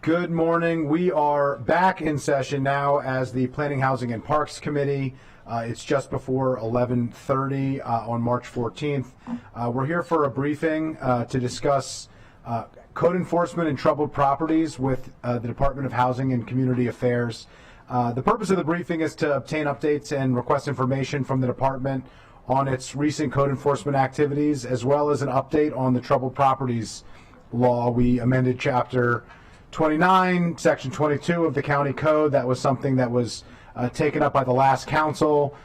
Good morning. We are back in session now as the Planning, Housing, and Parks Committee. It's just before 11:30 on March 14th. We're here for a briefing to discuss code enforcement and troubled properties with the Department of Housing and Community Affairs. The purpose of the briefing is to obtain updates and request information from the department on its recent code enforcement activities, as well as an update on the troubled properties law. We amended Chapter 29, Section 22 of the County Code. That was something that was taken up by the last council,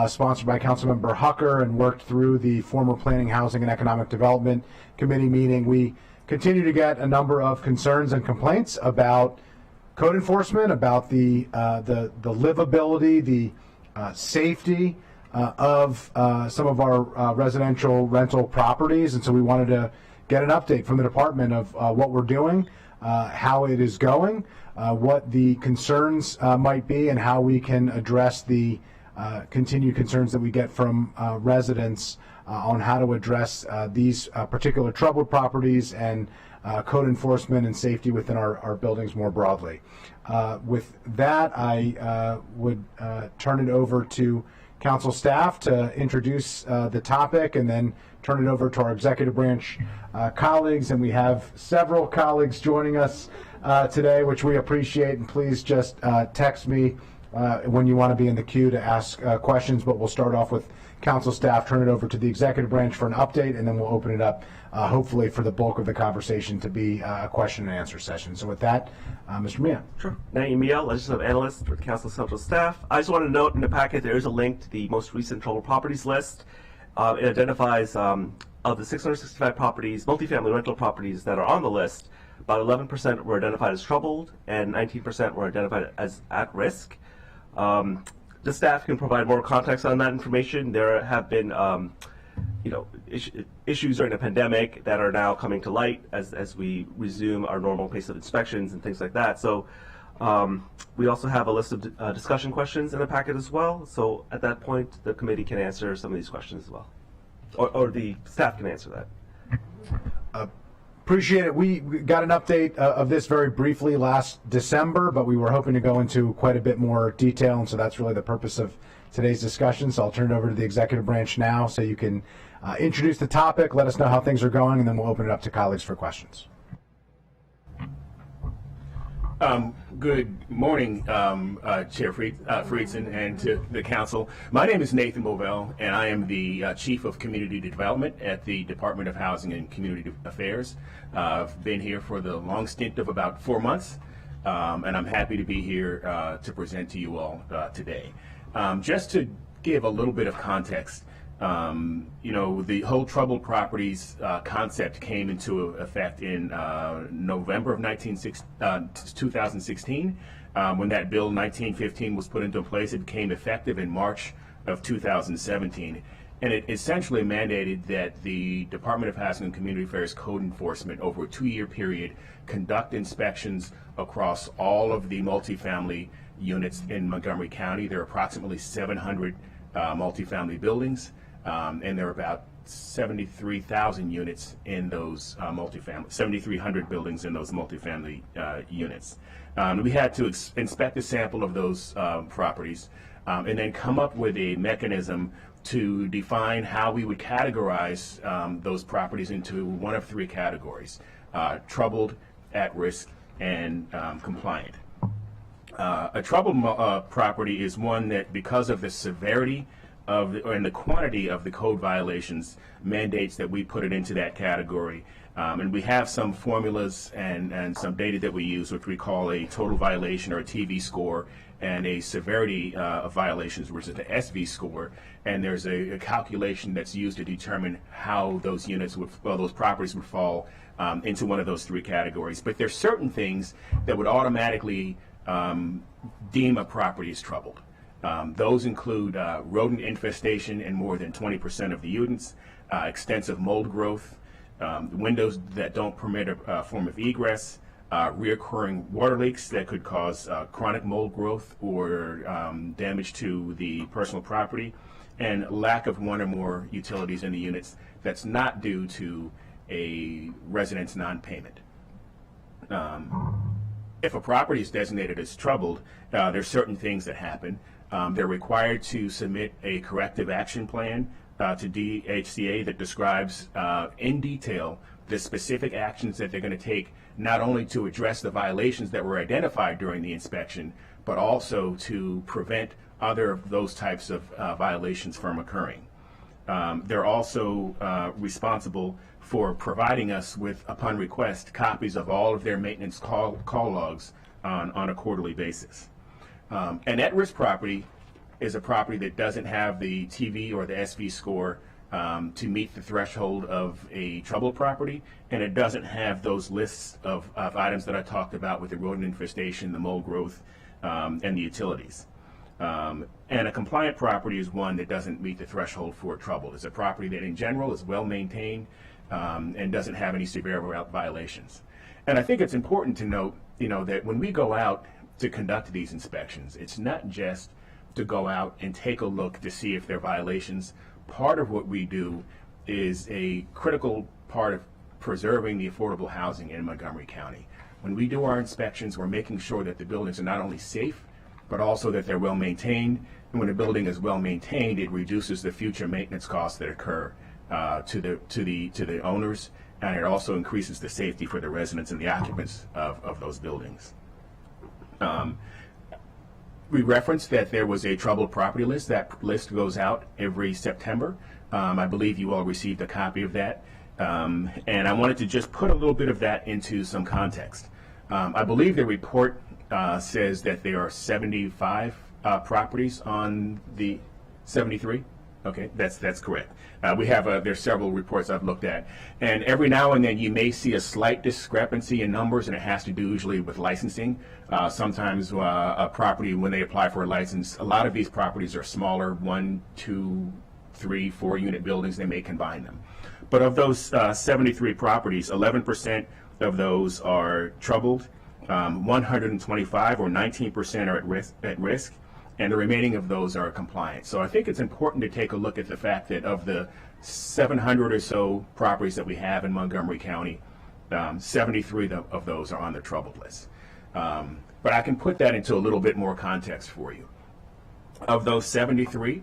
sponsored by Councilmember Hucker, and worked through the former Planning, Housing, and Economic Development Committee meeting. We continue to get a number of concerns and complaints about code enforcement, about the livability, the safety of some of our residential rental properties, and so we wanted to get an update from the department of what we're doing, how it is going, what the concerns might be, and how we can address the continued concerns that we get from residents on how to address these particular troubled properties and code enforcement and safety within our buildings more broadly. With that, I would turn it over to council staff to introduce the topic, and then turn it over to our executive branch colleagues. And we have several colleagues joining us today, which we appreciate. And please just text me when you want to be in the queue to ask questions. But we'll start off with council staff, turn it over to the executive branch for an update, and then we'll open it up, hopefully for the bulk of the conversation to be a question and answer session. So with that, Mr. Mia. Sure. Naeem Mia, legislative analyst with Council Central staff. I just want to note in the packet there is a link to the most recent troubled properties list. It identifies of the 665 properties, multifamily rental properties that are on the list, about 11% were identified as troubled and 19% were identified as at risk. The staff can provide more context on that information. There have been issues during the pandemic that are now coming to light as we resume our normal pace of inspections and things like that. So we also have a list of discussion questions in the packet as well. So at that point, the committee can answer some of these questions as well, or the staff can answer that. Appreciate it. We got an update of this very briefly last December, but we were hoping to go into quite a bit more detail, and so that's really the purpose of today's discussion. So I'll turn it over to the executive branch now so you can introduce the topic, let us know how things are going, and then we'll open it up to colleagues for questions. Good morning, Chair Friedson, and to the council. My name is Nathan Movell, and I am the Chief of Community Development at the Department of Housing and Community Affairs. I've been here for the long stint of about 4 months, and I'm happy to be here to present to you all today. Just to give a little bit of context, the whole troubled properties concept came into effect in November of 2016. When that bill 1915 was put into place, it became effective in March of 2017. And it essentially mandated that the Department of Housing and Community Affairs Code Enforcement over a 2-year period conduct inspections across all of the multifamily units in Montgomery County. There are approximately 700 multifamily buildings. And there are about 73,000 units in those multifamily, 7,300 buildings in those multifamily units. We had to inspect a sample of those properties and then come up with a mechanism to define how we would categorize those properties into one of 3 categories: troubled, at risk, and compliant. A troubled property is one that, because of the severity and the quantity of the code violations, mandates that we put it into that category. And we have some formulas and some data that we use, which we call a total violation or a TV score, and a severity of violations, which is the SV score. And there's a calculation that's used to determine how those those properties would fall into one of those 3 categories. But there's certain things that would automatically deem a property as troubled. Those include rodent infestation in more than 20% of the units, extensive mold growth, windows that don't permit a form of egress, reoccurring water leaks that could cause chronic mold growth or damage to the personal property, and lack of one or more utilities in the units that's not due to a resident's non-payment. if a property is designated as troubled, there's certain things that happen. They're required to submit a corrective action plan to DHCA that describes in detail the specific actions that they're going to take, not only to address the violations that were identified during the inspection, but also to prevent other of those types of violations from occurring. They're also responsible for providing us with, upon request, copies of all of their maintenance call logs on a quarterly basis. An at-risk property is a property that doesn't have the TV or the SV score to meet the threshold of a troubled property, and it doesn't have those lists of items that I talked about with the rodent infestation, the mold growth, and the utilities. And a compliant property is one that doesn't meet the threshold for trouble. It's a property that in general is well maintained and doesn't have any severe violations. And I think it's important to note, that when we go out to conduct these inspections, it's not just to go out and take a look to see if there are violations. Part of what we do is a critical part of preserving the affordable housing in Montgomery County. When we do our inspections, we're making sure that the buildings are not only safe, but also that they're well maintained. And when a building is well maintained, it reduces the future maintenance costs that occur to the owners, and it also increases the safety for the residents and the occupants of those buildings. We referenced that there was a troubled property list. That list goes out every September. I believe you all received a copy of that. And I wanted to just put a little bit of that into some context. I believe the report says that there are 75 properties on the 73. Okay, that's correct. We have there's several reports I've looked at, and every now and then you may see a slight discrepancy in numbers, and it has to do usually with licensing. Sometimes a property, when they apply for a license, a lot of these properties are smaller, 1, 2, 3, 4 unit buildings. They may combine them. But of those 73 properties, 11% of those are troubled, 125 or 19% are at risk, and the remaining of those are compliant. So I think it's important to take a look at the fact that of the 700 or so properties that we have in Montgomery County, 73 of those are on the troubled list. But I can put that into a little bit more context for you. Of those 73,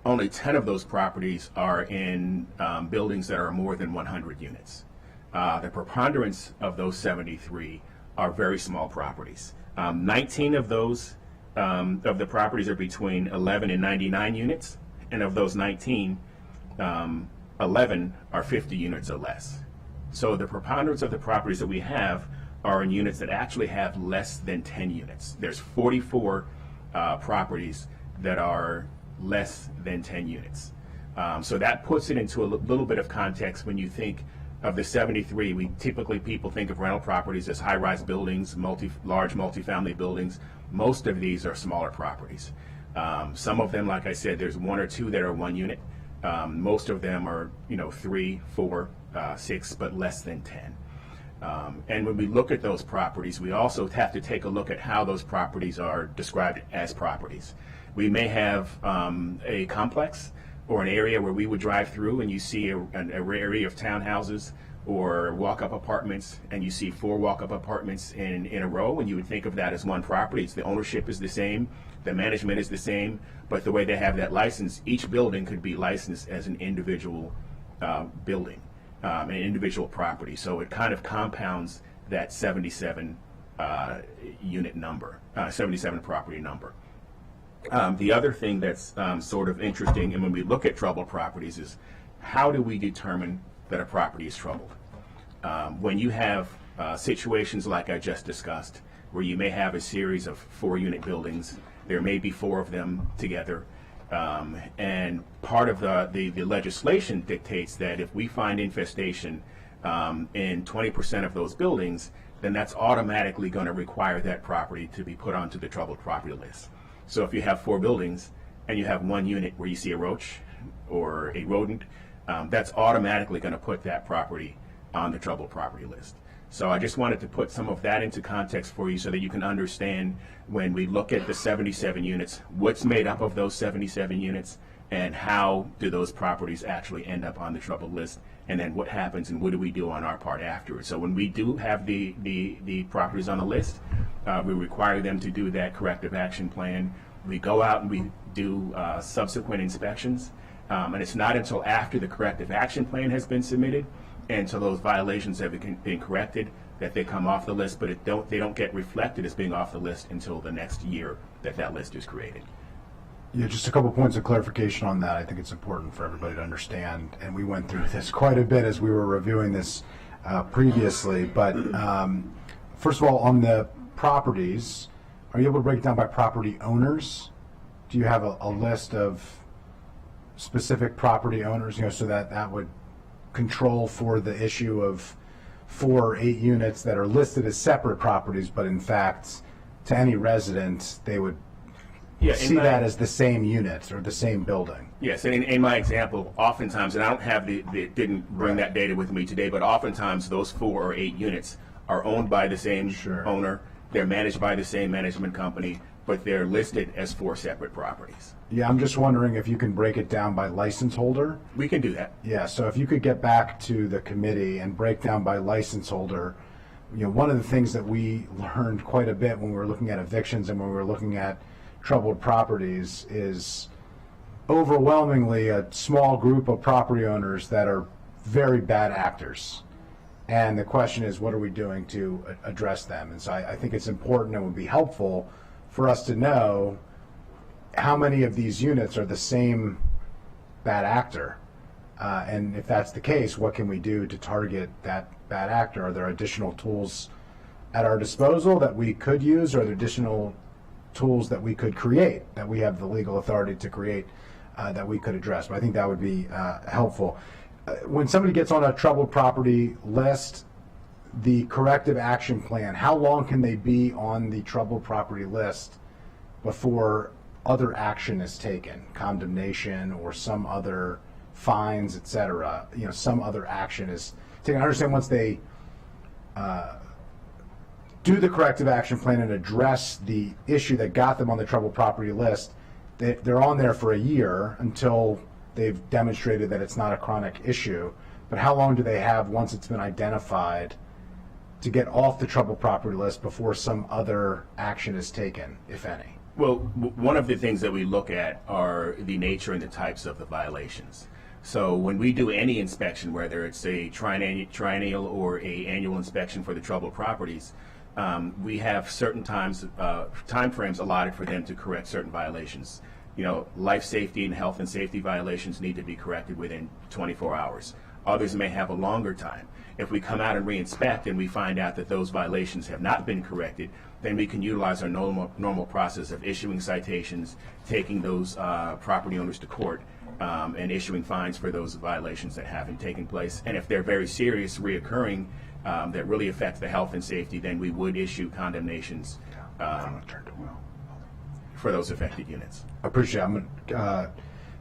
only 10 of those properties are in buildings that are more than 100 units. The preponderance of those 73 are very small properties. 19 of those of the properties are between 11 and 99 units, and of those 19, 11 are 50 units or less. So the preponderance of the properties that we have are in units that actually have less than 10 units. There's 44 properties that are less than 10 units. So that puts it into a little bit of context. When you think of the 73, people think of rental properties as high-rise buildings, large multifamily buildings. Most of these are smaller properties. Some of them, like I said, there's 1 or 2 that are 1 unit. Most of them are, 3, 4, 6, but less than 10. And when we look at those properties, we also have to take a look at how those properties are described as properties. We may have a complex or an area where we would drive through and you see an area of townhouses or walk-up apartments, and you see 4 walk-up apartments in a row, and you would think of that as one property. The ownership is the same, the management is the same, but the way they have that license, each building could be licensed as an individual building, an individual property. So it kind of compounds that 77 unit number, 77 property number. The other thing that's sort of interesting, and when we look at troubled properties, is how do we determine that a property is troubled? When you have situations like I just discussed, where you may have a series of 4-unit buildings, there may be 4 of them together, and part of the legislation dictates that if we find infestation in 20% of those buildings, then that's automatically going to require that property to be put onto the troubled property list. So if you have 4 buildings and you have 1 unit where you see a roach or a rodent, that's automatically going to put that property on the troubled property list. So I just wanted to put some of that into context for you so that you can understand, when we look at the 77 units, what's made up of those 77 units, and how do those properties actually end up on the troubled list, and then what happens and what do we do on our part afterwards. So when we do have the properties on the list, We require them to do that corrective action plan. We go out and we do subsequent inspections. And it's not until after the corrective action plan has been submitted and until those violations have been corrected that they come off the list, but they don't get reflected as being off the list until the next year that list is created. Yeah, just a couple points of clarification on that. I think it's important for everybody to understand, and we went through this quite a bit as we were reviewing this previously. But first of all, on the properties, are you able to break it down by property owners? Do you have a list of specific property owners, so that would control for the issue of 4 or 8 units that are listed as separate properties, but in fact, to any resident, they would see that as the same unit or the same building. Yes, and in my example, oftentimes, and I don't have didn't bring that data with me today, but oftentimes those 4 or 8 units are owned by the same owner. They're managed by the same management company, but they're listed as 4 separate properties. Yeah, I'm just wondering if you can break it down by license holder. We can do that. Yeah, so if you could get back to the committee and break down by license holder, one of the things that we learned quite a bit when we were looking at evictions and when we were looking at troubled properties is overwhelmingly a small group of property owners that are very bad actors. And the question is, what are we doing to address them? And so I think it's important and would be helpful for us to know how many of these units are the same bad actor. And if that's the case, what can we do to target that bad actor? Are there additional tools at our disposal that we could use, or are there additional tools that we could create, that we have the legal authority to create, that we could address? But I think that would be helpful. When somebody gets on a troubled property list, the corrective action plan, how long can they be on the troubled property list before other action is taken, condemnation or some other fines, etc.? Some other action is taken. I understand once they do the corrective action plan and address the issue that got them on the troubled property list, they're on there for a year until they've demonstrated that it's not a chronic issue. But how long do they have once it's been identified to get off the troubled property list before some other action is taken, if any? Well, one of the things that we look at are the nature and the types of the violations. So when we do any inspection, whether it's a triennial or a annual inspection for the troubled properties, we have certain time frames allotted for them to correct certain violations. Life safety and health and safety violations need to be corrected within 24 hours. Others may have a longer time. If we come out and re-inspect and we find out that those violations have not been corrected, then we can utilize our normal process of issuing citations, taking those property owners to court, and issuing fines for those violations that haven't taken place. And if they're very serious, reoccurring, that really affect the health and safety, then we would issue condemnations for those affected units. I appreciate it.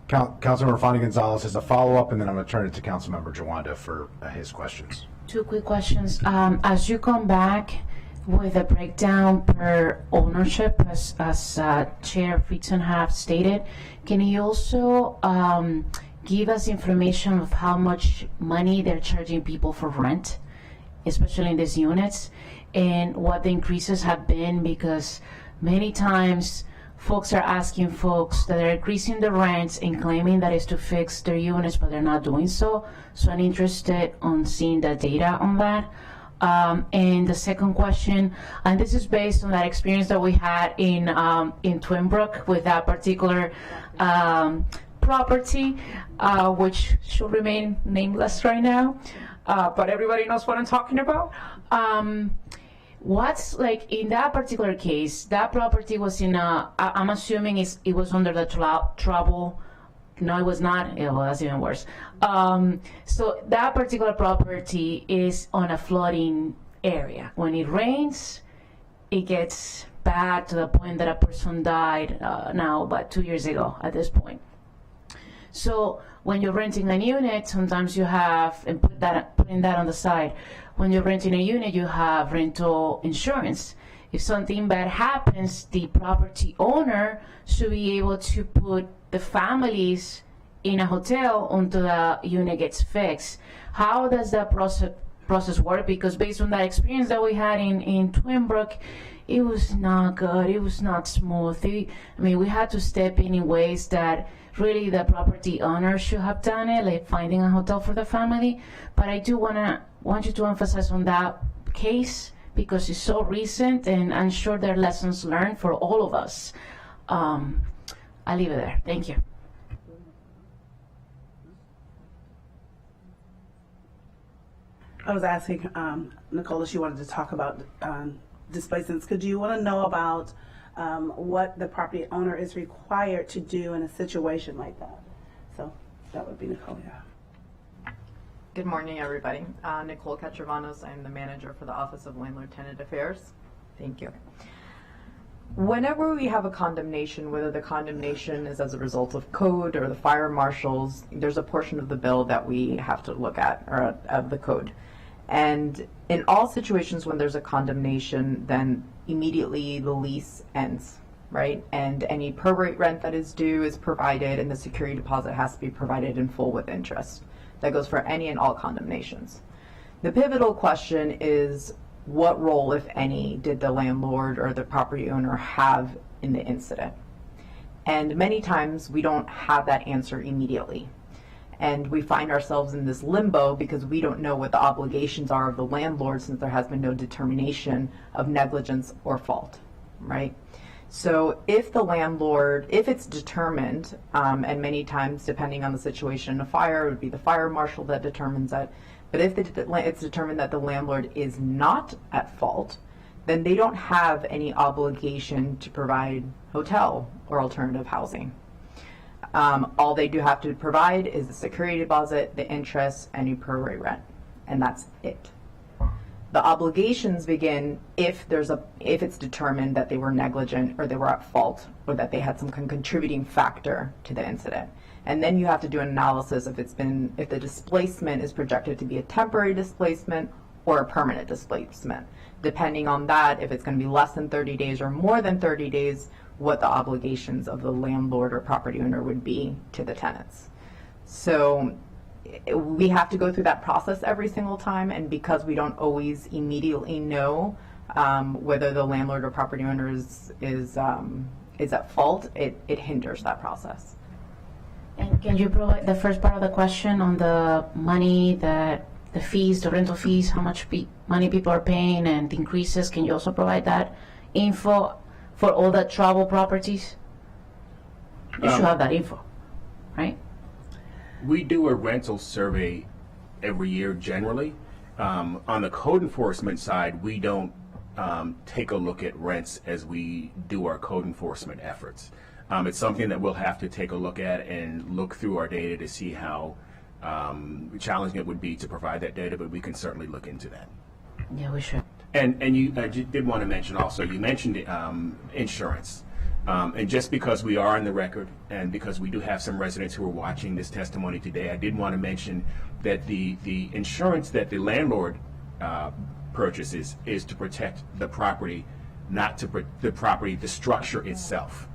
Councilmember Fonnie Gonzalez has a follow-up, and then I'm going to turn it to Councilmember Jawanda for his questions. 2 quick questions. As you come back with a breakdown per ownership, as Chair Friedson have stated, can you also give us information of how much money they're charging people for rent, especially in these units, and what the increases have been? Because many times folks are asking folks that are increasing the rents and claiming that is to fix their units, but they're not doing so. So I'm interested on seeing the data on that. And the second question, and this is based on that experience that we had in Twinbrook with that particular property, which should remain nameless right now, but everybody knows what I'm talking about. What's like in that particular case, that property was in I'm assuming it was under the trouble. No, it was not. Well, that's even worse. So that particular property is on a flooding area. When it rains, it gets bad to the point that a person died now about 2 years ago at this point. So when you're renting a unit, sometimes you have, and putting that on the side, when you're renting a unit, you have rental insurance. If something bad happens, the property owner should be able to put the families in a hotel until the unit gets fixed. How does that process work, because based on that experience that we had in Twin Brook, it was not good. It was not smooth. I mean, we had to step in ways that really the property owner should have done it, like finding a hotel for the family. But I do want you to emphasize on that case because it's so recent, and I'm sure there are lessons learned for all of us. I'll leave it there. Thank you. I was asking Nicole if she wanted to talk about displacements. Could you want to know about what the property owner is required to do in a situation like that? So that would be Nicole, yeah. Good morning, everybody. Nicole Catravanos. I'm the manager for the Office of Landlord Tenant Affairs. Thank you. Whenever we have a condemnation, whether the condemnation is as a result of code or the fire marshals, there's a portion of the bill that we have to look at, or of the code. And in all situations when there's a condemnation, then immediately the lease ends, right? And any prorate rent that is due is provided, and the security deposit has to be provided in full with interest. That goes for any and all condemnations. The pivotal question is, what role, if any, did the landlord or the property owner have in the incident? And many times we don't have that answer immediately. And we find ourselves in this limbo because we don't know what the obligations are of the landlord, since there has been no determination of negligence or fault, right? So if the landlord, if it's determined, and many times depending on the situation, a fire, it would be the fire marshal that determines that, but if it's determined that the landlord is not at fault, then they don't have any obligation to provide hotel or alternative housing. All they do have to provide is the security deposit, the interest, any prorate rent, and that's it. The obligations begin if it's determined that they were negligent or they were at fault or that they had some contributing factor to the incident. And then you have to do an analysis if the displacement is projected to be a temporary displacement or a permanent displacement. Depending on that, if it's going to be less than 30 days or more than 30 days, what the obligations of the landlord or property owner would be to the tenants. So we have to go through that process every single time, and because we don't always immediately know whether the landlord or property owner is at fault, it hinders that process. And can you provide the first part of the question on the money, the fees, the rental fees, how much money people are paying and the increases? Can you also provide that info for all the travel properties? You should have that info, right? We do a rental survey every year generally. On the code enforcement side, we don't take a look at rents as we do our code enforcement efforts. It's something that we'll have to take a look at and look through our data to see how challenging it would be to provide that data, but we can certainly look into that. Yeah, we should. And you did want to mention also, you mentioned insurance. And just because we are on the record and because we do have some residents who are watching this testimony today, I did want to mention that the insurance that the landlord purchases is to protect the property, not to the structure itself.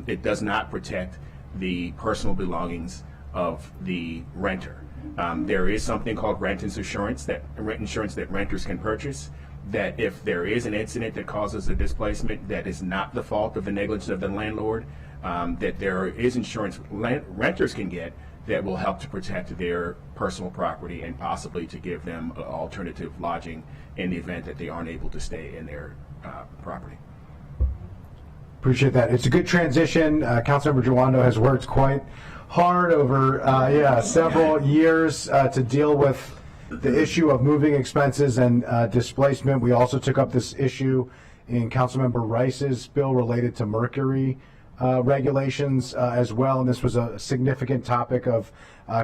It does not protect the personal belongings of the renter. There is something called rent insurance that renters can purchase, that if there is an incident that causes a displacement that is not the fault of the negligence of the landlord, that there is insurance renters can get that will help to protect their personal property and possibly to give them alternative lodging in the event that they aren't able to stay in their property. Appreciate that. It's a good transition. Councilmember Jawando has worked quite hard over several years to deal with the issue of moving expenses and displacement. We also took up this issue in Councilmember Rice's bill related to mercury regulations as well, and this was a significant topic of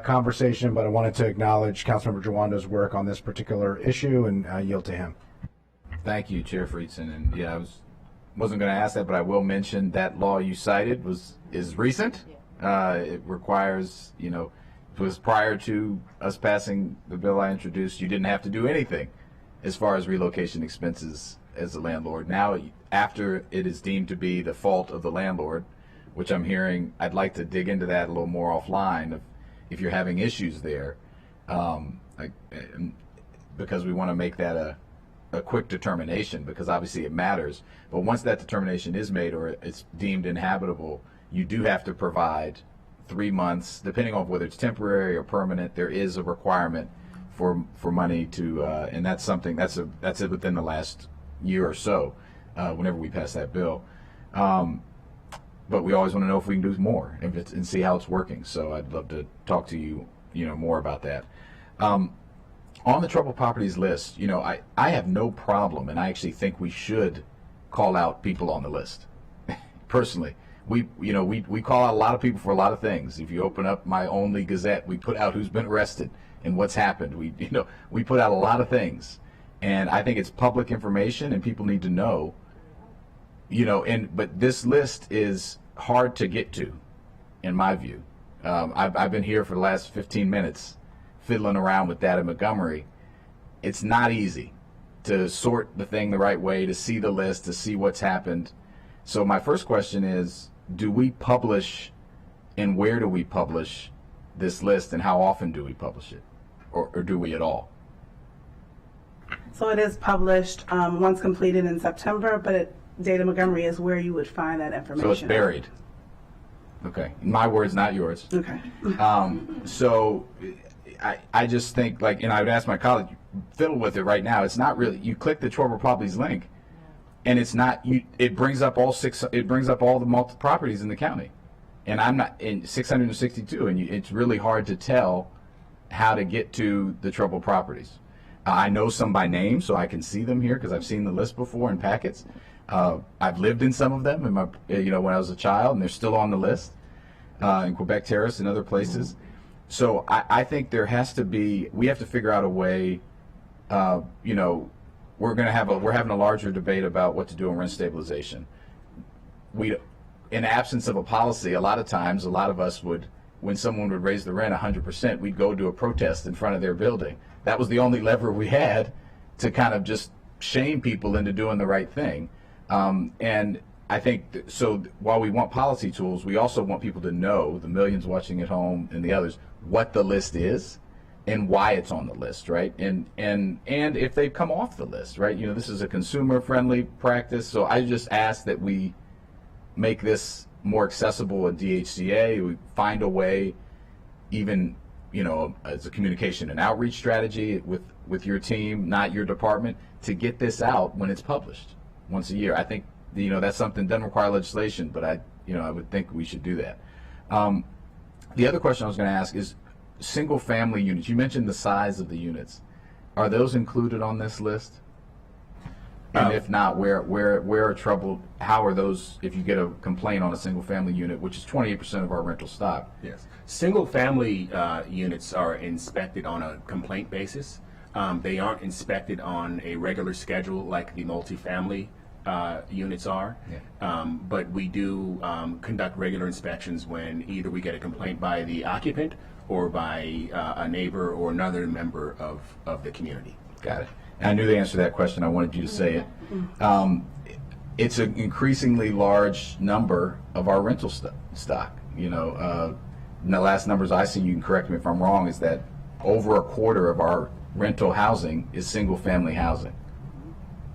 conversation, but I wanted to acknowledge Councilmember Jawando's work on this particular issue and yield to him. Thank you, Chair Friedson. And yeah, I wasn't going to ask that, but I will mention that law you cited is recent. It requires, it was prior to us passing the bill I introduced, you didn't have to do anything as far as relocation expenses as a landlord. Now, after it is deemed to be the fault of the landlord, which I'm hearing, I'd like to dig into that a little more offline if you're having issues there. because we want to make that a quick determination, because obviously it matters. But once that determination is made or it's deemed inhabitable, you do have to provide 3 months, depending on whether it's temporary or permanent. There is a requirement for money to, and that's something that's it within the last year or so, whenever we pass that bill. But we always want to know if we can do more and see how it's working. So I'd love to talk to you, more about that. On the troubled properties list, I have no problem, and I actually think we should call out people on the list. Personally, we call out a lot of people for a lot of things. If you open up my Only Gazette, we put out who's been arrested and what's happened. We put out a lot of things, and I think it's public information, and people need to know. But this list is hard to get to, in my view. I've been here for the last 15 minutes fiddling around with that in Montgomery. It's not easy to sort the thing the right way, to see the list, to see what's happened. So my first question is, do we publish, and where do we publish this list, and how often do we publish it, or do we at all? So it is published once completed in September, but Data Montgomery is where you would find that information. So it's buried. Okay. My words, not yours. Okay. So I just think, and I would ask my colleague, fiddle with it right now. It's not really, you click the troubled properties link, and it's not, it brings up all the multiple properties in the county. And I'm not in 662, and it's really hard to tell how to get to the troubled properties. I know some by name, so I can see them here because I've seen the list before in packets. I've lived in some of them in when I was a child, and they're still on the list in Quebec Terrace and other places. So I think we have to figure out a way. We're having a larger debate about what to do on rent stabilization. In absence of a policy, a lot of times, a lot of us would, when someone would raise the rent 100%, we'd go do a protest in front of their building. That was the only lever we had to kind of just shame people into doing the right thing. And I think, so while we want policy tools, we also want people to know, the millions watching at home and the others, what the list is and why it's on the list, right? And if they've come off the list, right? This is a consumer-friendly practice, so I just ask that we make this more accessible at DHCA. We find a way, even, as a communication and outreach strategy with your team, not your department, to get this out when it's published once a year. I think that's something that doesn't require legislation, but I would think we should do that. The other question I was going to ask is single family units. You mentioned the size of the units. Are those included on this list? And if not, where are troubled? How are those? If you get a complaint on a single family unit, which is 28% of our rental stock. Yes, single family units are inspected on a complaint basis. They aren't inspected on a regular schedule like the multifamily units are. Yeah. But we do conduct regular inspections when either we get a complaint by the occupant or by a neighbor or another member of the community. Got it. And I knew the answer to that question. I wanted you to say it. It's an increasingly large number of our rental stock. The last numbers I see, you can correct me if I'm wrong, is that over a quarter of our rental housing is single family housing.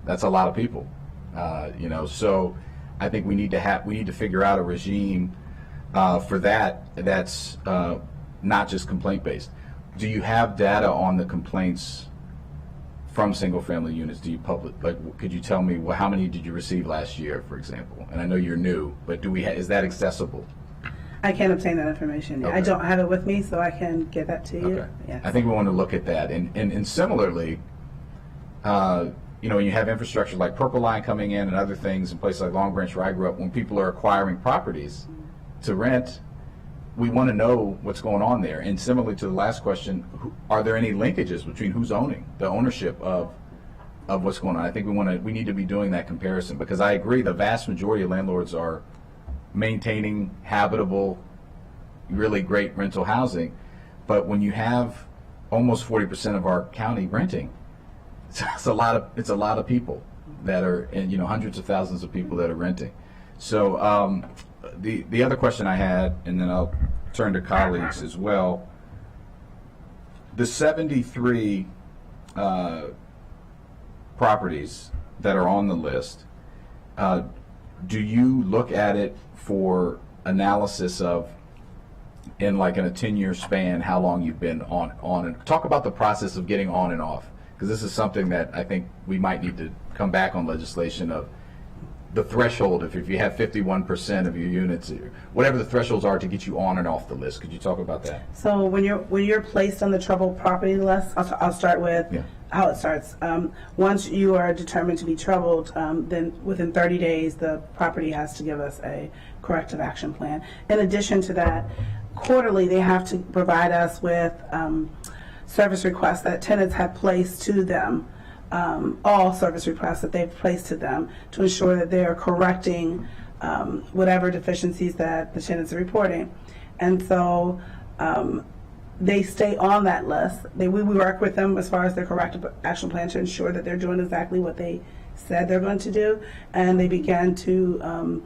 That's a lot of people. So I think we need to figure out a regime for that's not just complaint based. Do you have data on the complaints from single family units? Do you could you tell me how many did you receive last year, for example? And I know you're new, but is that accessible? I can't obtain that information. Okay. I don't have it with me, so I can get that to you. Okay. Yes. I think we want to look at that. And similarly, when you have infrastructure like Purple Line coming in and other things in places like Long Branch where I grew up, when people are acquiring properties to rent, we want to know what's going on there. And similarly to the last question, are there any linkages between who's owning, the ownership of what's going on? I think we need to be doing that comparison, because I agree the vast majority of landlords are maintaining habitable, really great rental housing, but when you have almost 40% of our county renting, it's a lot of people that are, and hundreds of thousands of people that are renting. So the other question I had, and then I'll turn to colleagues as well. The 73 properties that are on the list, do you look at it for analysis of, in like in a 10-year span, how long you've been on and talk about the process of getting on and off? Because this is something that I think we might need to come back on legislation of the threshold. If you have 51% of your units, whatever the thresholds are to get you on and off the list. Could you talk about that? So when you're placed on the troubled property list, I'll start with how it starts. Once you are determined to be troubled, then within 30 days the property has to give us a corrective action plan. In addition to that, quarterly they have to provide us with service requests that tenants have placed to them, all service requests that they've placed to them, to ensure that they are correcting whatever deficiencies that the tenants are reporting. And so they stay on that list. We work with them as far as their corrective action plan to ensure that they're doing exactly what they said they're going to do, and they begin to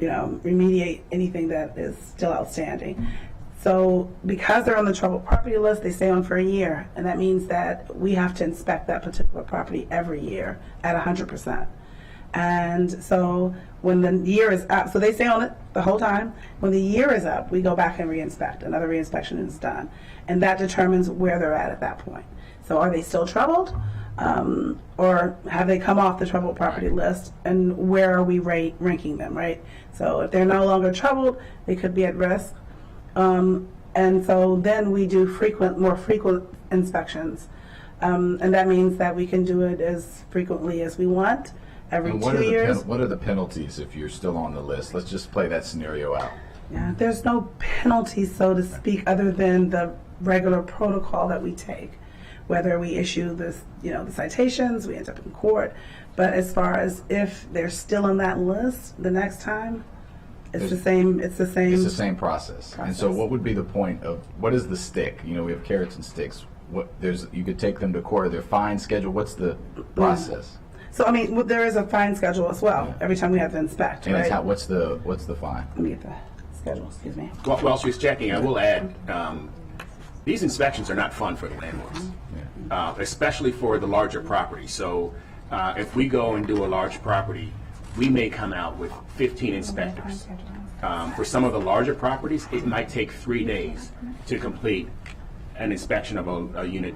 remediate anything that is still outstanding. So because they're on the troubled property list, they stay on for a year, and that means that we have to inspect that particular property every year at 100%. And so when the year is up, so they stay on it the whole time. When the year is up, we go back and re-inspect. Another re-inspection is done, and that determines where they're at that point. So are they still troubled, or have they come off the troubled property list, and where are we ranking them, right? So if they're no longer troubled, they could be at risk. And so then we do more frequent inspections. And that means that we can do it as frequently as we want, every 2 years. What are the penalties if you're still on the list? Let's just play that scenario out. Yeah, there's no penalty, so to speak, other than the regular protocol that we take. Whether we issue this, the citations, we end up in court. But as far as if they're still on that list the next time, it's the same. It's the same process. And so, what would be the point of what is the stick? We have carrots and sticks. You could take them to court. Their fine schedule. What's the process? So there is a fine schedule as well. Every time we have to inspect. And right? What's the fine? Let me get the schedule. Excuse me. Well, while she's checking, I will add these inspections are not fun for the landlords, especially for the larger property. So if we go and do a large property, we may come out with 15 inspectors. For some of the larger properties, it might take 3 days to complete an inspection of a unit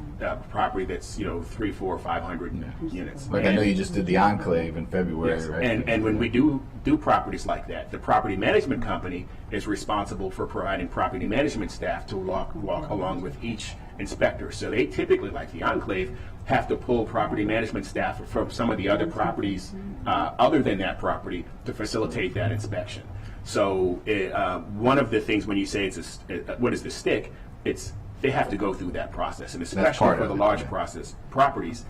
property that's 300, 400, 500 units. Like I know you just did the Enclave in February, yes. right? And when we do properties like that, the property management company is responsible for providing property management staff to walk along with each inspector. So they typically, like the Enclave, have to pull property management staff from some of the other properties other than that property to facilitate that inspection. So one of the things when you say what is the stick, they have to go through that process, and especially for the large properties,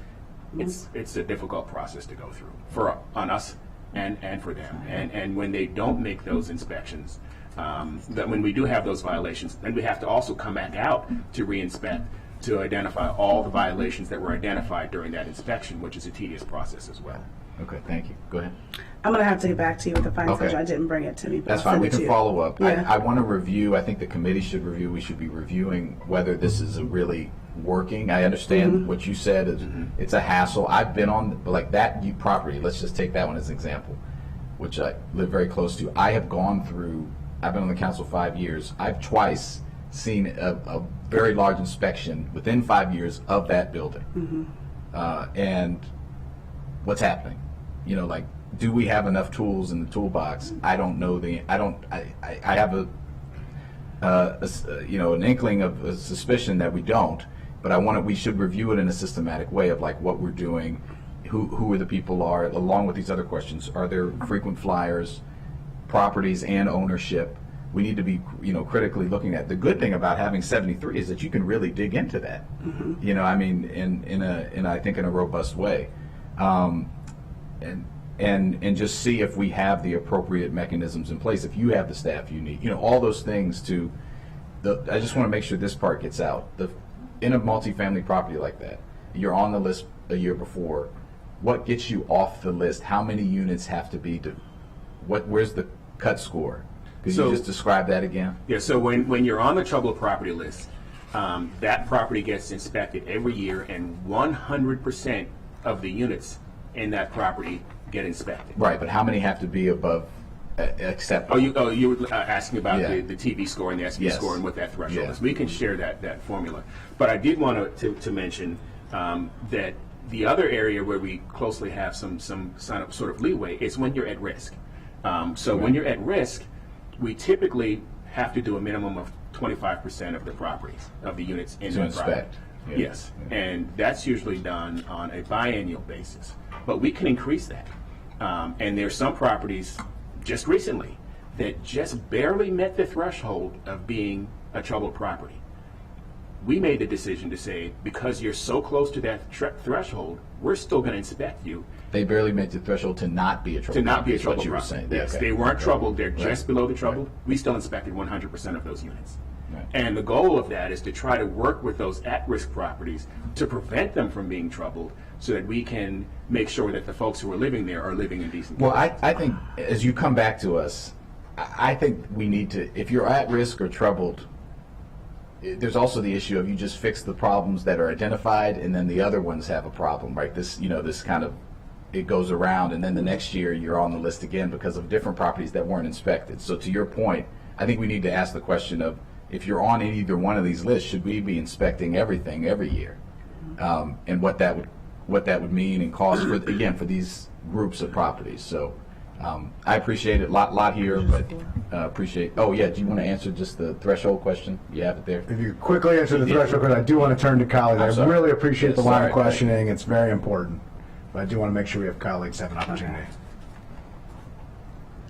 it's a difficult process to go through on us and for them. And when they don't make those inspections, that when we do have those violations, then we have to also come back out to re-inspect to identify all the violations that were identified during that inspection, which is a tedious process as well. Okay, thank you. Go ahead. I'm going to have to get back to you with the fine schedule. I didn't bring it to me. But that's fine. We can follow up. Yeah. I want to review. I think the committee should review. We should be reviewing whether this is really working. I understand what you said. It's a hassle. I've been on that property. Let's just take that one as an example, which I live very close to. I have gone through. I've been on the council 5 years. I've twice seen a very large inspection within 5 years of that building, and what's happening. Do we have enough tools in the toolbox? I don't know. I have an inkling of a suspicion that we don't, but we should review it in a systematic way of what we're doing, who are the people are, along with these other questions. Are there frequent flyers, properties and ownership? We need to be, critically looking at. The good thing about having 73 is that you can really dig into that. I think in a robust way. And just see if we have the appropriate mechanisms in place, if you have the staff you need, all those things I just want to make sure this part gets out. In a multifamily property like that, you're on the list a year before. What gets you off the list? How many units have to be where's the cut score? Could you just describe that again? Yeah, so when you're on the troubled property list, that property gets inspected every year, and 100% of the units in that property get inspected. Right, but how many have to be above acceptable? You were asking about Yeah. the TV score and the SB Yes. score and what that threshold Yeah. is. We can share that formula. But I did want to mention that the other area where we closely have some sort of leeway is when you're at risk. So when you're at risk, we typically have to do a minimum of 25% of the properties, of the units in To the inspect. property. Yeah. Yes, and that's usually done on a biannual basis. But we can increase that. And there's some properties just recently that just barely met the threshold of being a troubled property. We made the decision to say, because you're so close to that threshold, we're still going to inspect you. They barely met the threshold to not be a trouble. To not be a is what troubled you were property. saying. Yes, Okay. they weren't Okay. troubled. They're Right. just below the troubled. We still inspected 100% of those units. Right. And the goal of that is to try to work with those at-risk properties to prevent them from being troubled, so that we can make sure that the folks who are living there are living in decent Well, conditions. I think as you come back to us, I think we need to, if you're at risk or troubled, there's also the issue of you just fix the problems that are identified, and then the other ones have a problem, right? This, this kind of, it goes around, and then the next year you're on the list again because of different properties that weren't inspected. So to your point, I think we need to ask the question of, if you're on either one of these lists, should we be inspecting everything every year? And what that would mean and cost for, again, for these groups of properties. So I appreciate it. Lot here, but appreciate. Oh yeah, do you want to answer just the threshold question? You have it there. If you quickly answer the threshold, because I do want to turn to colleagues. I'm I sorry. really appreciate the line Sorry. of questioning. It's very important. But I do want to make sure we have colleagues have an opportunity.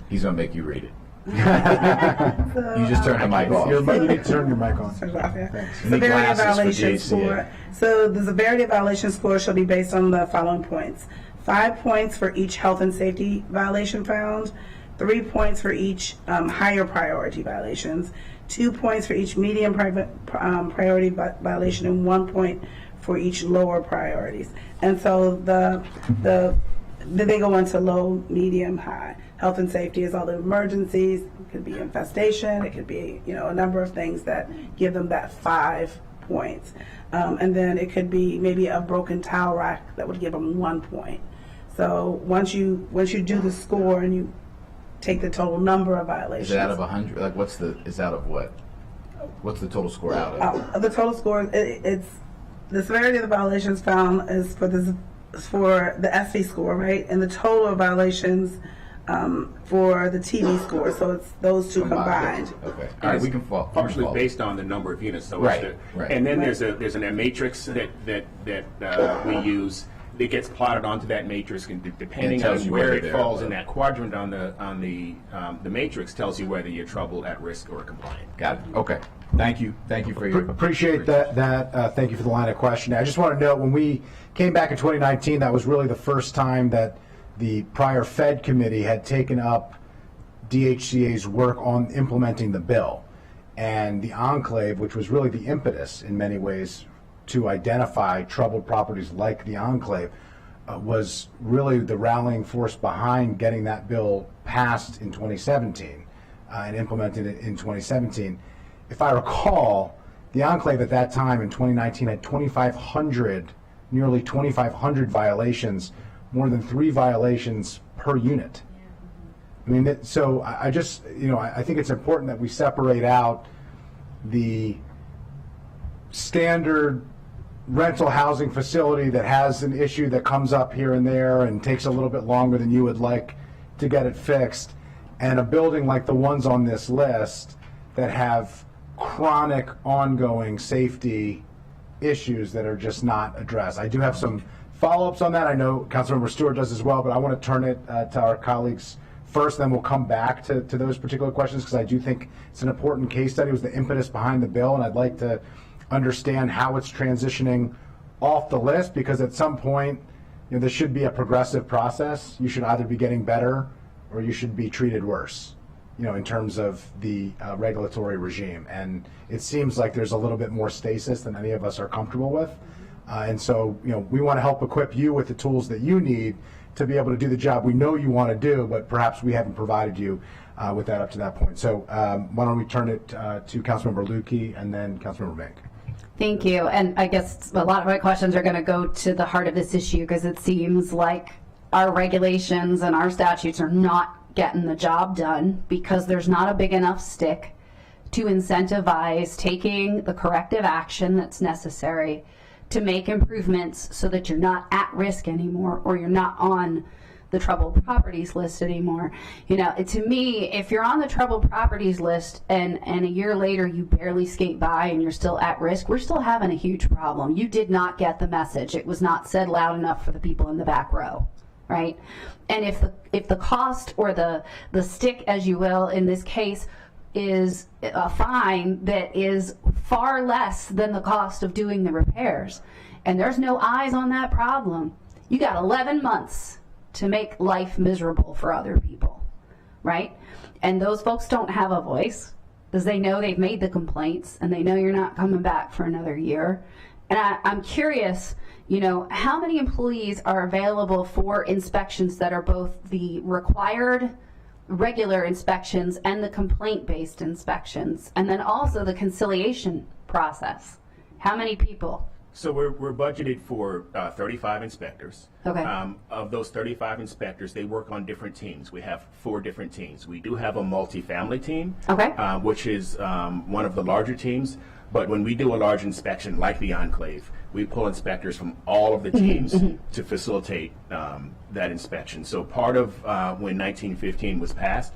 He's gonna make you read it. So, You just turned the mic off. You need to turn your mic on. Turns off, yeah. You need Severity of glasses for violation DHCA. score. So the severity of violation score shall be based on the following points: 5 points for each health and safety violation found, 3 points for each higher priority violations, 2 points for each medium priority violation, and 1 point for each lower priorities. And so then they go into low, medium, high. Health and safety is all the emergencies. It could be infestation. It could be, a number of things that give them that 5 points. And then it could be maybe a broken towel rack that would give them 1 point. So once you do the score and you take the total number of violations. Is it out of 100? Like, is out of what? What's the total score out of? The total score, it's the severity of the violations found is for the SV score, right? And the total of violations for the TV score. So it's those two combined. Okay. All right, we can fall. Partially based on the number of units. So Right, right. And then there's a matrix that we use. It gets plotted onto that matrix, and depending tells on you where whether it they're falls in above. that quadrant on the matrix, tells you whether you're troubled, at risk, or compliant. Got it. Okay. Thank you. Thank you for your. Appreciate that. Thank you for the line of questioning. I just want to note, when we came back in 2019, that was really the first time that the prior Fed committee had taken up DHCA's work on implementing the bill. And the enclave, which was really the impetus in many ways to identify troubled properties like the enclave, was really the rallying force behind getting that bill passed in 2017 and implemented it in 2017. If I recall, the enclave at that time in 2019 had nearly 2,500 violations, more than 3 violations per unit. I mean, so I just, I think it's important that we separate out the standard rental housing facility that has an issue that comes up here and there and takes a little bit longer than you would like to get it fixed, and a building like the ones on this list that have chronic, ongoing safety issues that are just not addressed. I do have some follow-ups on that. I know Councilmember Stewart does as well, but I want to turn it to our colleagues first, then we'll come back to those particular questions, because I do think it's an important case study. It was the impetus behind the bill, and I'd like to understand how it's transitioning off the list, because at some point, this should be a progressive process. You should either be getting better or you should be treated worse, in terms of the regulatory regime. And it seems like there's a little bit more stasis than any of us are comfortable with. And so, we want to help equip you with the tools that you need to be able to do the job we know you want to do, but perhaps we haven't provided you with that up to that point. So why don't we turn it to Councilmember Lukey and then Councilmember Mink. Thank you. And I guess a lot of my questions are going to go to the heart of this issue because it seems like our regulations and our statutes are not getting the job done because there's not a big enough stick to incentivize taking the corrective action that's necessary to make improvements so that you're not at risk anymore or you're not on the troubled properties list anymore. You know, to me, if you're on the troubled properties list and a year later you barely skate by and you're still at risk, we're still having a huge problem. You did not get the message. It was not said loud enough for the people in the back row, right? And if the cost or the stick, as you will, in this case, is a fine that is far less than the cost of doing the repairs, and there's no eyes on that problem, you got 11 months to make life miserable for other people, right? And those folks don't have a voice because they know they've made the complaints and they know you're not coming back for another year. And I'm curious, you know, how many employees are available for inspections that are both the required regular inspections and the complaint-based inspections, and then also the conciliation process? How many people? So we're budgeted for 35 inspectors. Okay. Of those 35 inspectors, they work on different teams. We have 4 different teams. We do have a multifamily team, Okay. Which is one of the larger teams. But when we do a large inspection like the Enclave, we pull inspectors from all of the teams to facilitate that inspection. So part of when 1915 was passed,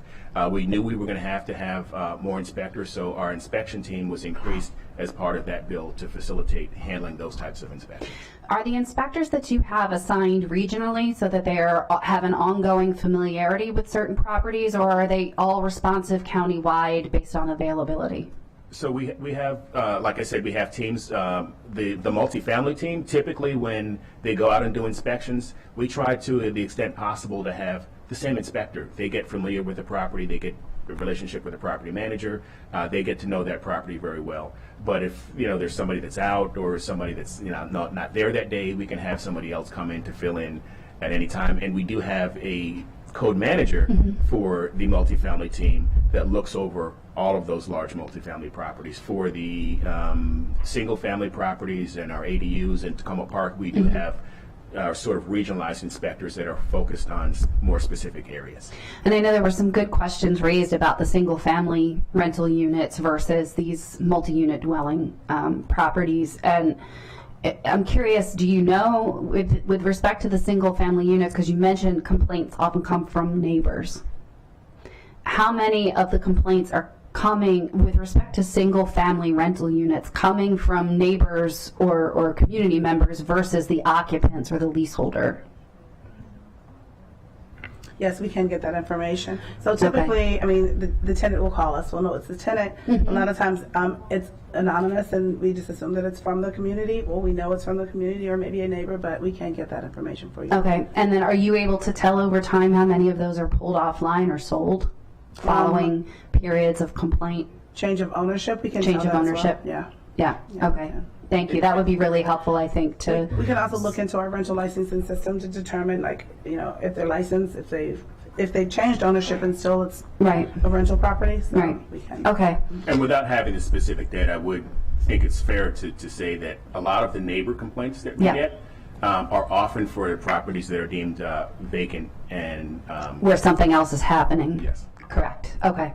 we knew we were going to have more inspectors, so our inspection team was increased as part of that bill to facilitate handling those types of inspections. Are the inspectors that you have assigned regionally so that they have an ongoing familiarity with certain properties, or are they all responsive countywide based on availability? So we have, like I said, we have teams. The multifamily team, typically when they go out and do inspections, we try to the extent possible to have the same inspector. They get familiar with the property, they get a relationship with the property manager, they get to know that property very well. But if there's somebody that's out or somebody that's not there that day, we can have somebody else come in to fill in at any time. And we do have a code manager for the multifamily team that looks over all of those large multifamily properties. For the single family properties and our ADUs in Tacoma Park, we do have our sort of regionalized inspectors that are focused on more specific areas. And I know there were some good questions raised about the single family rental units versus these multi-unit dwelling properties. And I'm curious, do you know, with respect to the single family units, because you mentioned complaints often come from neighbors, how many of the complaints are coming with respect to single family rental units coming from neighbors or community members versus the occupants or the leaseholder? Yes, we can get that information. So typically, I mean, the tenant will call us. We'll know it's the tenant. A lot of times it's anonymous and we just assume that it's from the community. Well, we know it's from the community or maybe a neighbor, but we can get that information for you. Okay, and then are you able to tell over time how many of those are pulled offline or sold following periods of complaint? Change of ownership, we can Change tell of that as ownership? well. Yeah, okay. Thank you. That would be really helpful, I think, to... We can also look into our rental licensing system to determine, like, if they're licensed, if they've changed ownership and still it's Right. a rental property. So Right. we can. Okay. And without having the specific data, I would think it's fair to say that a lot of the neighbor complaints that we get are often for the properties that are deemed vacant and... Where something else is happening. Yes. Correct. Okay.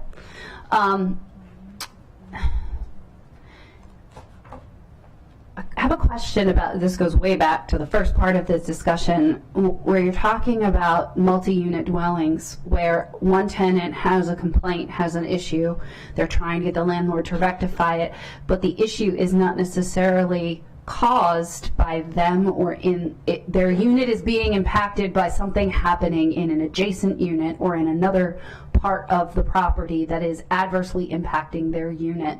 I have a question about, this goes way back to the first part of this discussion, where you're talking about multi-unit dwellings, where one tenant has a complaint, has an issue, they're trying to get the landlord to rectify it, but the issue is not necessarily caused by them or in it, their unit is being impacted by something happening in an adjacent unit or in another part of the property that is adversely impacting their unit.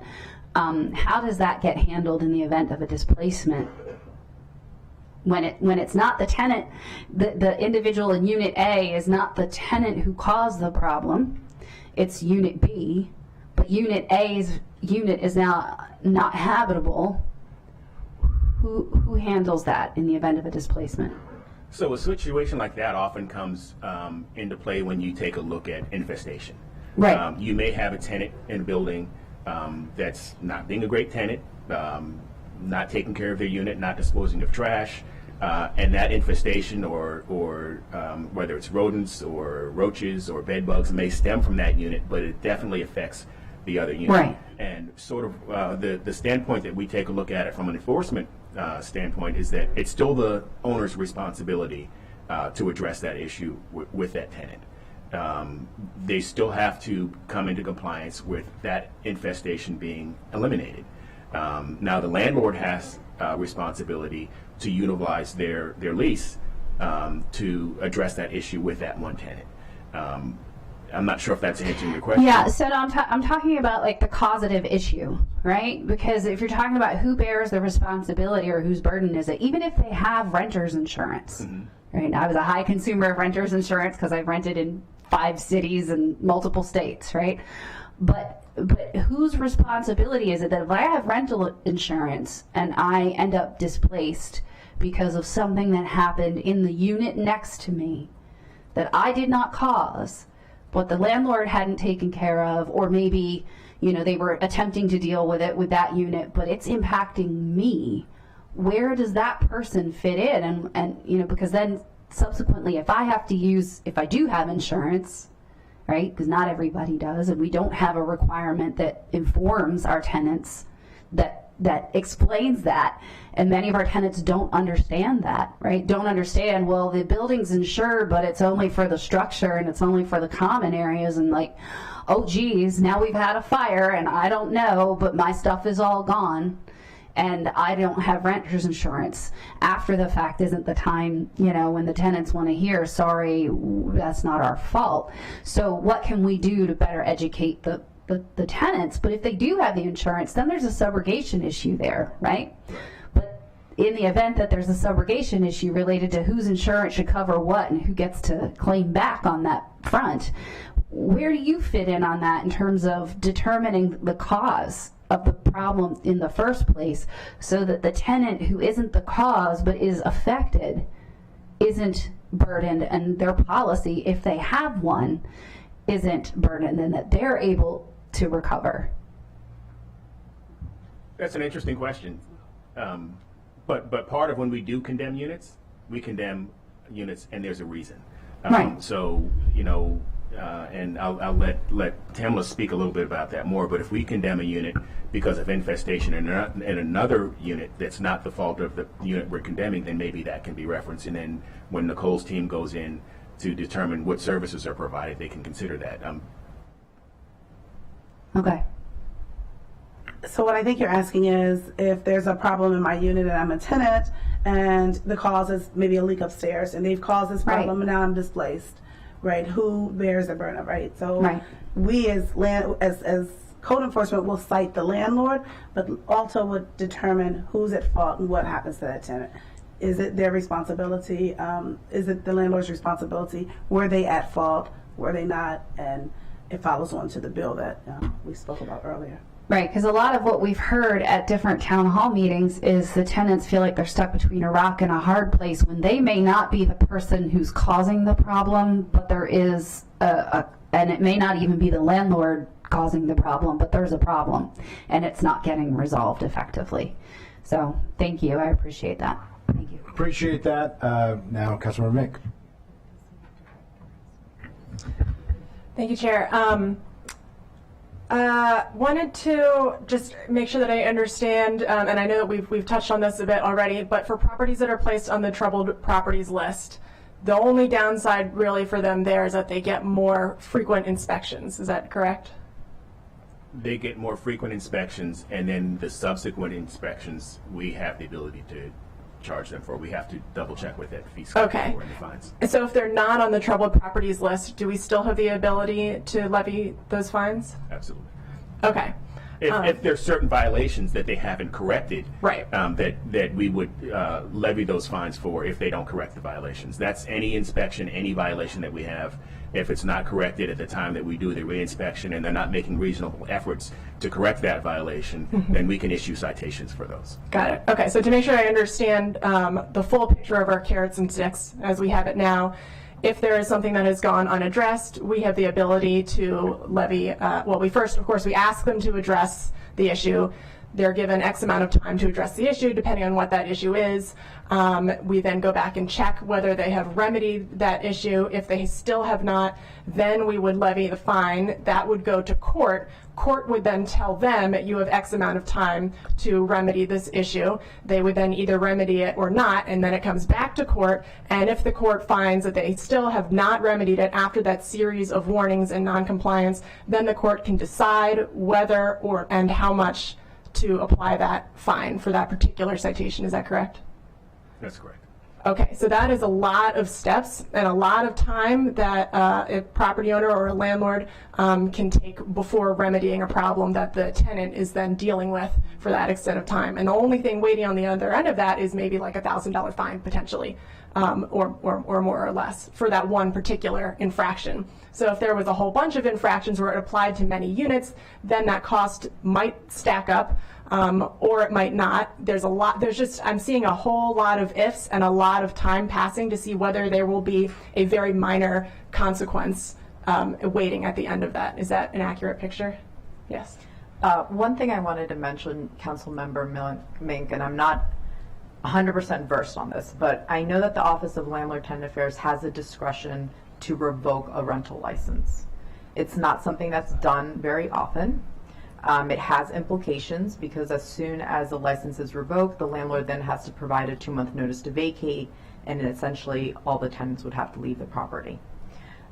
How does that get handled in the event of a displacement? When it's not the tenant, the individual in Unit A is not the tenant who caused the problem, it's Unit B, but Unit A's unit is now not habitable. Who handles that in the event of a displacement? So a situation like that often comes into play when you take a look at infestation. Right. You may have a tenant in a building that's not being a great tenant. not taking care of their unit, not disposing of trash, and that infestation or whether it's rodents or roaches or bed bugs may stem from that unit, but it definitely affects the other unit. Right. And sort of the standpoint that we take a look at it from an enforcement standpoint is that it's still the owner's responsibility to address that issue with that tenant. They still have to come into compliance with that infestation being eliminated. Now the landlord has responsibility to utilize their lease to address that issue with that one tenant. I'm not sure if that's answering your question. Yeah, so I'm talking about like the causative issue, right? Because if you're talking about who bears the responsibility or whose burden is it, even if they have renter's insurance, right? I was a high consumer of renter's insurance because I've rented in 5 cities and multiple states, right? But whose responsibility is it that if I have rental insurance and I end up displaced because of something that happened in the unit next to me that I did not cause, but the landlord hadn't taken care of, or maybe, they were attempting to deal with it with that unit, but it's impacting me, where does that person fit in? And because then subsequently, if I do have insurance, right, because not everybody does, and we don't have a requirement that informs our tenants that explains that, and many of our tenants don't understand that, right? Don't understand, well, the building's insured, but it's only for the structure and it's only for the common areas, and like, oh geez, now we've had a fire and I don't know, but my stuff is all gone and I don't have renter's insurance. After the fact isn't the time, when the tenants want to hear, sorry, that's not our fault. So what can we do to better educate the tenants? But if they do have the insurance, then there's a subrogation issue there, right? But in the event that there's a subrogation issue related to whose insurance should cover what and who gets to claim back on that front, where do you fit in on that in terms of determining the cause of the problem in the first place, so that the tenant who isn't the cause but is affected isn't burdened, and their policy, if they have one, isn't burdened, and that they're able to recover? That's an interesting question. But part of when we do condemn units, we condemn units and there's a reason. Right. So, and I'll let Tamla speak a little bit about that more, but if we condemn a unit because of infestation in another unit that's not the fault of the unit we're condemning, then maybe that can be referenced. And then when Nicole's team goes in to determine what services are provided, they can consider that. Okay. So what I think you're asking is, if there's a problem in my unit and I'm a tenant and the cause is maybe a leak upstairs and they've caused this problem and now I'm displaced, right? Who bears the burden, right? So we as code enforcement will cite the landlord, but also would determine who's at fault and what happens to that tenant. Is it their responsibility? Is it the landlord's responsibility? Were they at fault? Were they not? And it follows on to the bill that we spoke about earlier. Right, because a lot of what we've heard at different town hall meetings is the tenants feel like they're stuck between a rock and a hard place when they may not be the person who's causing the problem, but there is and it may not even be the landlord causing the problem, but there's a problem and it's not getting resolved effectively. So thank you, I appreciate that. Thank you. Appreciate that. Now, Councilmember Mick. Thank you, Chair. Wanted to just make sure that I understand, and I know that we've touched on this a bit already, but for properties that are placed on the troubled properties list, the only downside really for them there is that they get more frequent inspections. Is that correct? They get more frequent inspections, and then the subsequent inspections, we have the ability to charge them for. We have to double check with that fee schedule Okay. and the fines. And so if they're not on the troubled properties list, do we still have the ability to levy those fines? Absolutely. Okay. If there's certain violations that they haven't corrected, Right. that we would levy those fines for if they don't correct the violations. That's any inspection, any violation that we have. If it's not corrected at the time that we do the reinspection and they're not making reasonable efforts to correct that violation, then we can issue citations for those. Got it. Okay, so to make sure I understand the full picture of our carrots and sticks as we have it now, if there is something that has gone unaddressed, we have the ability to levy, well, we first, of course, we ask them to address the issue. They're given X amount of time to address the issue, depending on what that issue is. We then go back and check whether they have remedied that issue. If they still have not, then we would levy the fine. That would go to court. Court would then tell them, you have X amount of time to remedy this issue. They would then either remedy it or not, and then it comes back to court. And if the court finds that they still have not remedied it after that series of warnings and noncompliance, then the court can decide whether and how much to apply that fine for that particular citation. Is that correct? That's correct. Okay, so that is a lot of steps and a lot of time that a property owner or a landlord can take before remedying a problem that the tenant is then dealing with for that extent of time. And the only thing waiting on the other end of that is maybe like $1,000 fine potentially, or more or less for that one particular infraction. So if there was a whole bunch of infractions where it applied to many units, then that cost might stack up. Or it might not. I'm seeing a whole lot of ifs and a lot of time passing to see whether there will be a very minor consequence waiting at the end of that. Is that an accurate picture? Yes. One thing I wanted to mention, Councilmember Mink, and I'm not 100% versed on this, but I know that the Office of Landlord-Tenant Affairs has the discretion to revoke a rental license. It's not something that's done very often. It has implications because as soon as the license is revoked, the landlord then has to provide a 2-month notice to vacate, and essentially all the tenants would have to leave the property.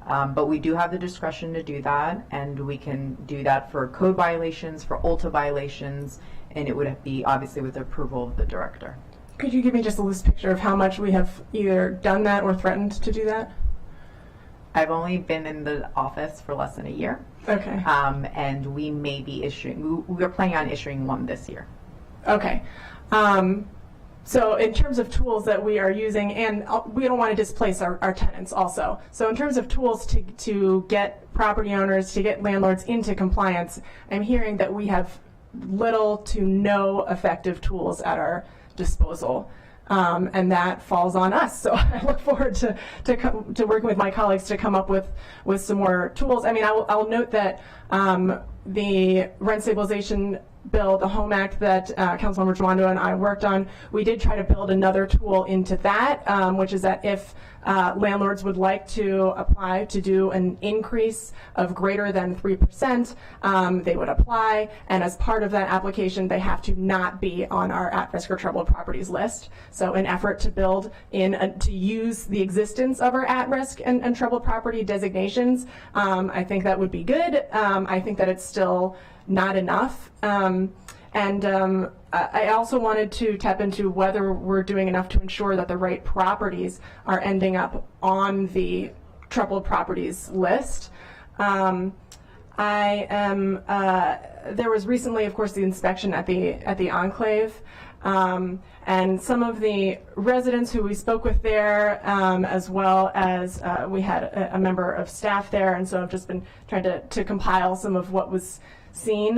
But we do have the discretion to do that, and we can do that for code violations, for ULTA violations, and it would be obviously with the approval of the director. Could you give me just a loose picture of how much we have either done that or threatened to do that? I've only been in the office for less than a year. Okay. And we may be issuing, we're planning on issuing one this year. Okay. So in terms of tools that we are using, and we don't want to displace our tenants also. So in terms of tools to get property owners, to get landlords into compliance, I'm hearing that we have little to no effective tools at our disposal. And that falls on us. So I look forward to working with my colleagues to come up with some more tools. I mean, I'll note that the rent stabilization bill, the Home Act that Councilmember Joando and I worked on, we did try to build another tool into that, which is that if landlords would like to apply to do an increase of greater than 3%, they would apply, and as part of that application, they have to not be on our at-risk or troubled properties list. So in effort to build in, to use the existence of our at-risk and troubled property designations, I think that would be good. I think that it's still not enough. I also wanted to tap into whether we're doing enough to ensure that the right properties are ending up on the troubled properties list. There was recently, of course, the inspection at the Enclave. And some of the residents who we spoke with there, as well as we had a member of staff there, and so I've just been trying to compile some of what was seen,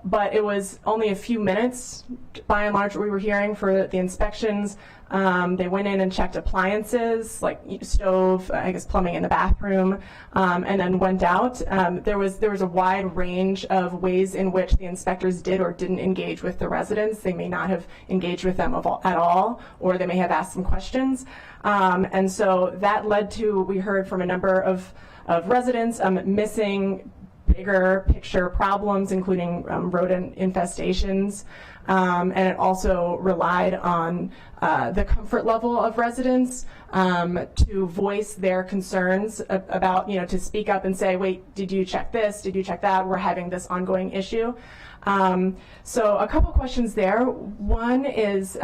but it was only a few minutes, by and large, what we were hearing for the inspections. They went in and checked appliances, like stove, I guess plumbing in the bathroom, and then went out. There was a wide range of ways in which the inspectors did or didn't engage with the residents. They may not have engaged with them at all, or they may have asked some questions. And so that led to, we heard from a number of residents missing bigger picture problems, including rodent infestations, and it also relied on the comfort level of residents to voice their concerns about, to speak up and say, wait, did you check this? Did you check that? We're having this ongoing issue. So a couple questions there. One is,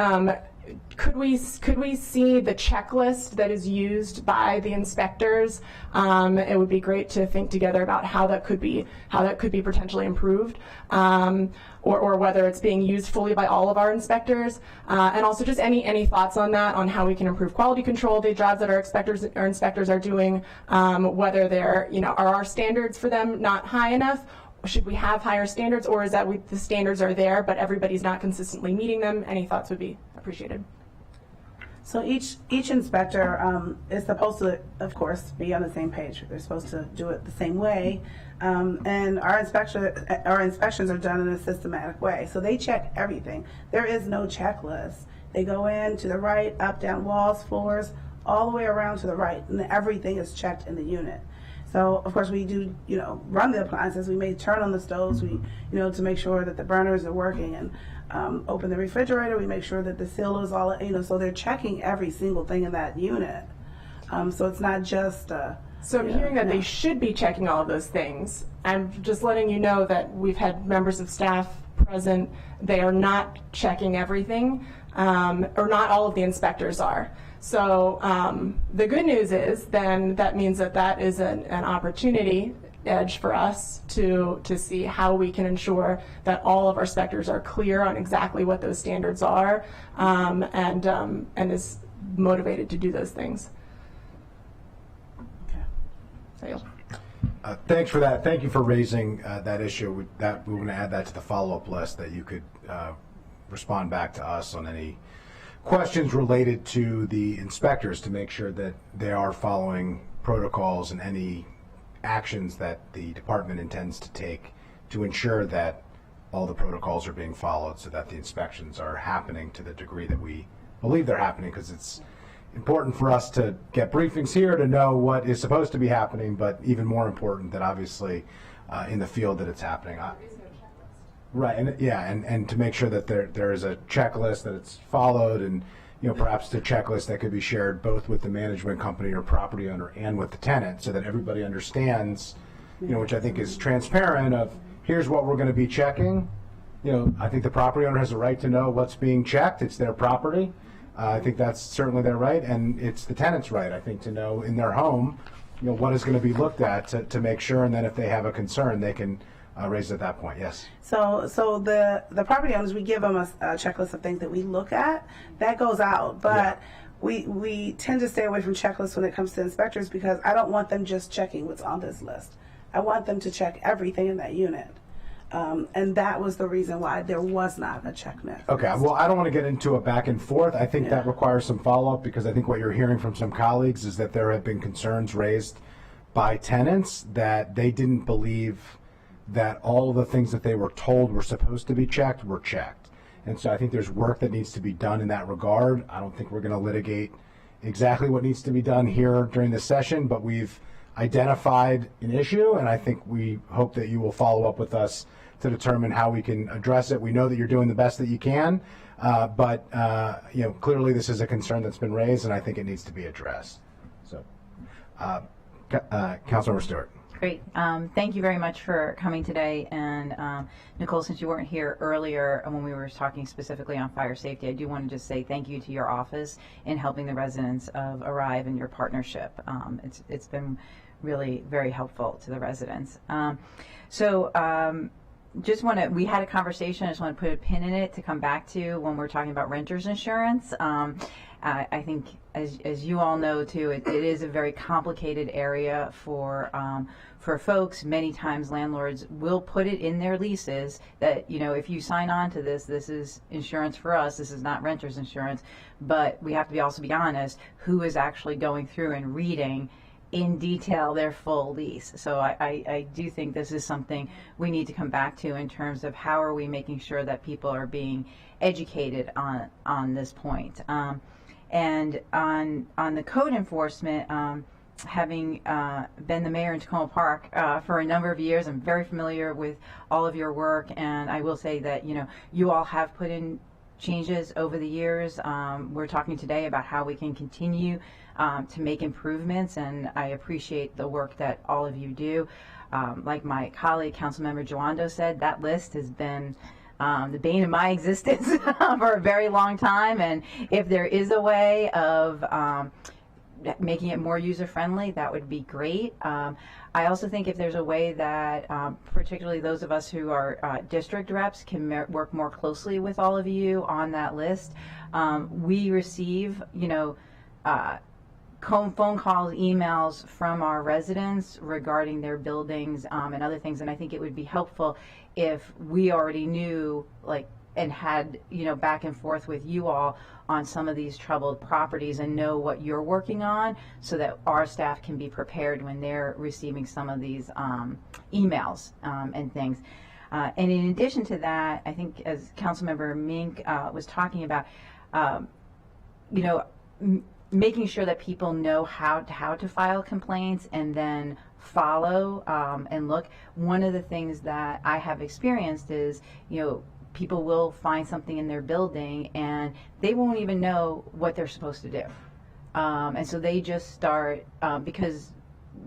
could we see the checklist that is used by the inspectors? It would be great to think together about how that could be potentially improved, or whether it's being used fully by all of our inspectors, and also just any thoughts on that, on how we can improve quality control, the jobs that our inspectors are doing, whether they're are our standards for them not high enough. Should we have higher standards, or is that the standards are there but everybody's not consistently meeting them? Any thoughts would be appreciated. So each inspector is supposed to, of course, be on the same page. They're supposed to do it the same way, and our inspections are done in a systematic way. So they check everything. There is no checklist. They go in to the right, up, down, walls, floors, all the way around to the right, and everything is checked in the unit. So of course we do, run the appliances. We may turn on the stoves, to make sure that the burners are working, and open the refrigerator. We make sure that the seal is all, so they're checking every single thing in that unit. So it's not just. So I'm hearing that they should be checking all of those things. I'm just letting you know that we've had members of staff present. They are not checking everything, or not all of the inspectors are. So the good news is then that means that is an opportunity edge for us to see how we can ensure that all of our inspectors are clear on exactly what those standards are, and is motivated to do those things. Okay. So, Thanks for that. Thank you for raising that issue. We're going to add that to the follow-up list, that you could respond back to us on any questions related to the inspectors, to make sure that they are following protocols and any actions that the department intends to take to ensure that all the protocols are being followed, so that the inspections are happening to the degree that we believe they're happening, because it's important for us to get briefings here to know what is supposed to be happening, but even more important that obviously in the field that it's happening. Right, and to make sure that there is a checklist, that it's followed, and perhaps the checklist that could be shared both with the management company or property owner and with the tenant, so that everybody understands, which I think is transparent, of here's what we're going to be checking. I think the property owner has a right to know what's being checked. It's their property. I think that's certainly their right, and it's the tenant's right, I think, to know in their home, what is going to be looked at to make sure, and then if they have a concern, they can raise it at that point. Yes. So the property owners, we give them a checklist of things that we look at. That goes out, but we tend to stay away from checklists when it comes to inspectors, because I don't want them just checking what's on this list. I want them to check everything in that unit. And that was the reason why there was not a checklist. Okay, well, I don't want to get into a back and forth. I think that requires some follow-up, because I think what you're hearing from some colleagues is that there have been concerns raised by tenants that they didn't believe that all the things that they were told were supposed to be checked were checked. And so I think there's work that needs to be done in that regard. I don't think we're going to litigate exactly what needs to be done here during this session, but we've identified an issue, and I think we hope that you will follow up with us to determine how we can address it. We know that you're doing the best that you can, but clearly this is a concern that's been raised, and I think it needs to be addressed. So, Councilmember Stewart. Great. Thank you very much for coming today. And Nicole, since you weren't here earlier when we were talking specifically on fire safety, I do want to just say thank you to your office in helping the residents of Arrive and your partnership. It's been really very helpful to the residents. We had a conversation, I just want to put a pin in it to come back to when we're talking about renter's insurance. I think, as you all know too, it is a very complicated area for folks. Many times landlords will put it in their leases that, if you sign on to this is insurance for us, this is not renter's insurance. But we have to also be honest, who is actually going through and reading in detail their full lease. So I do think this is something we need to come back to in terms of how are we making sure that people are being educated on this point. And on the code enforcement, having been the mayor in Tacoma Park for a number of years, I'm very familiar with all of your work, and I will say that you all have put in changes over the years. We're talking today about how we can continue to make improvements, and I appreciate the work that all of you do. Like my colleague, Councilmember Joando said, that list has been the bane of my existence for a very long time, and if there is a way of making it more user-friendly, that would be great. I also think if there's a way that particularly those of us who are district reps can work more closely with all of you on that list. We receive, phone calls, emails from our residents regarding their buildings and other things, and I think it would be helpful if we already knew, and had back and forth with you all on some of these troubled properties and know what you're working on so that our staff can be prepared when they're receiving some of these emails and things. And in addition to that, I think as Councilmember Mink was talking about, making sure that people know how to file complaints and then follow and look. One of the things that I have experienced is, people will find something in their building and they won't even know what they're supposed to do. And so they just start, because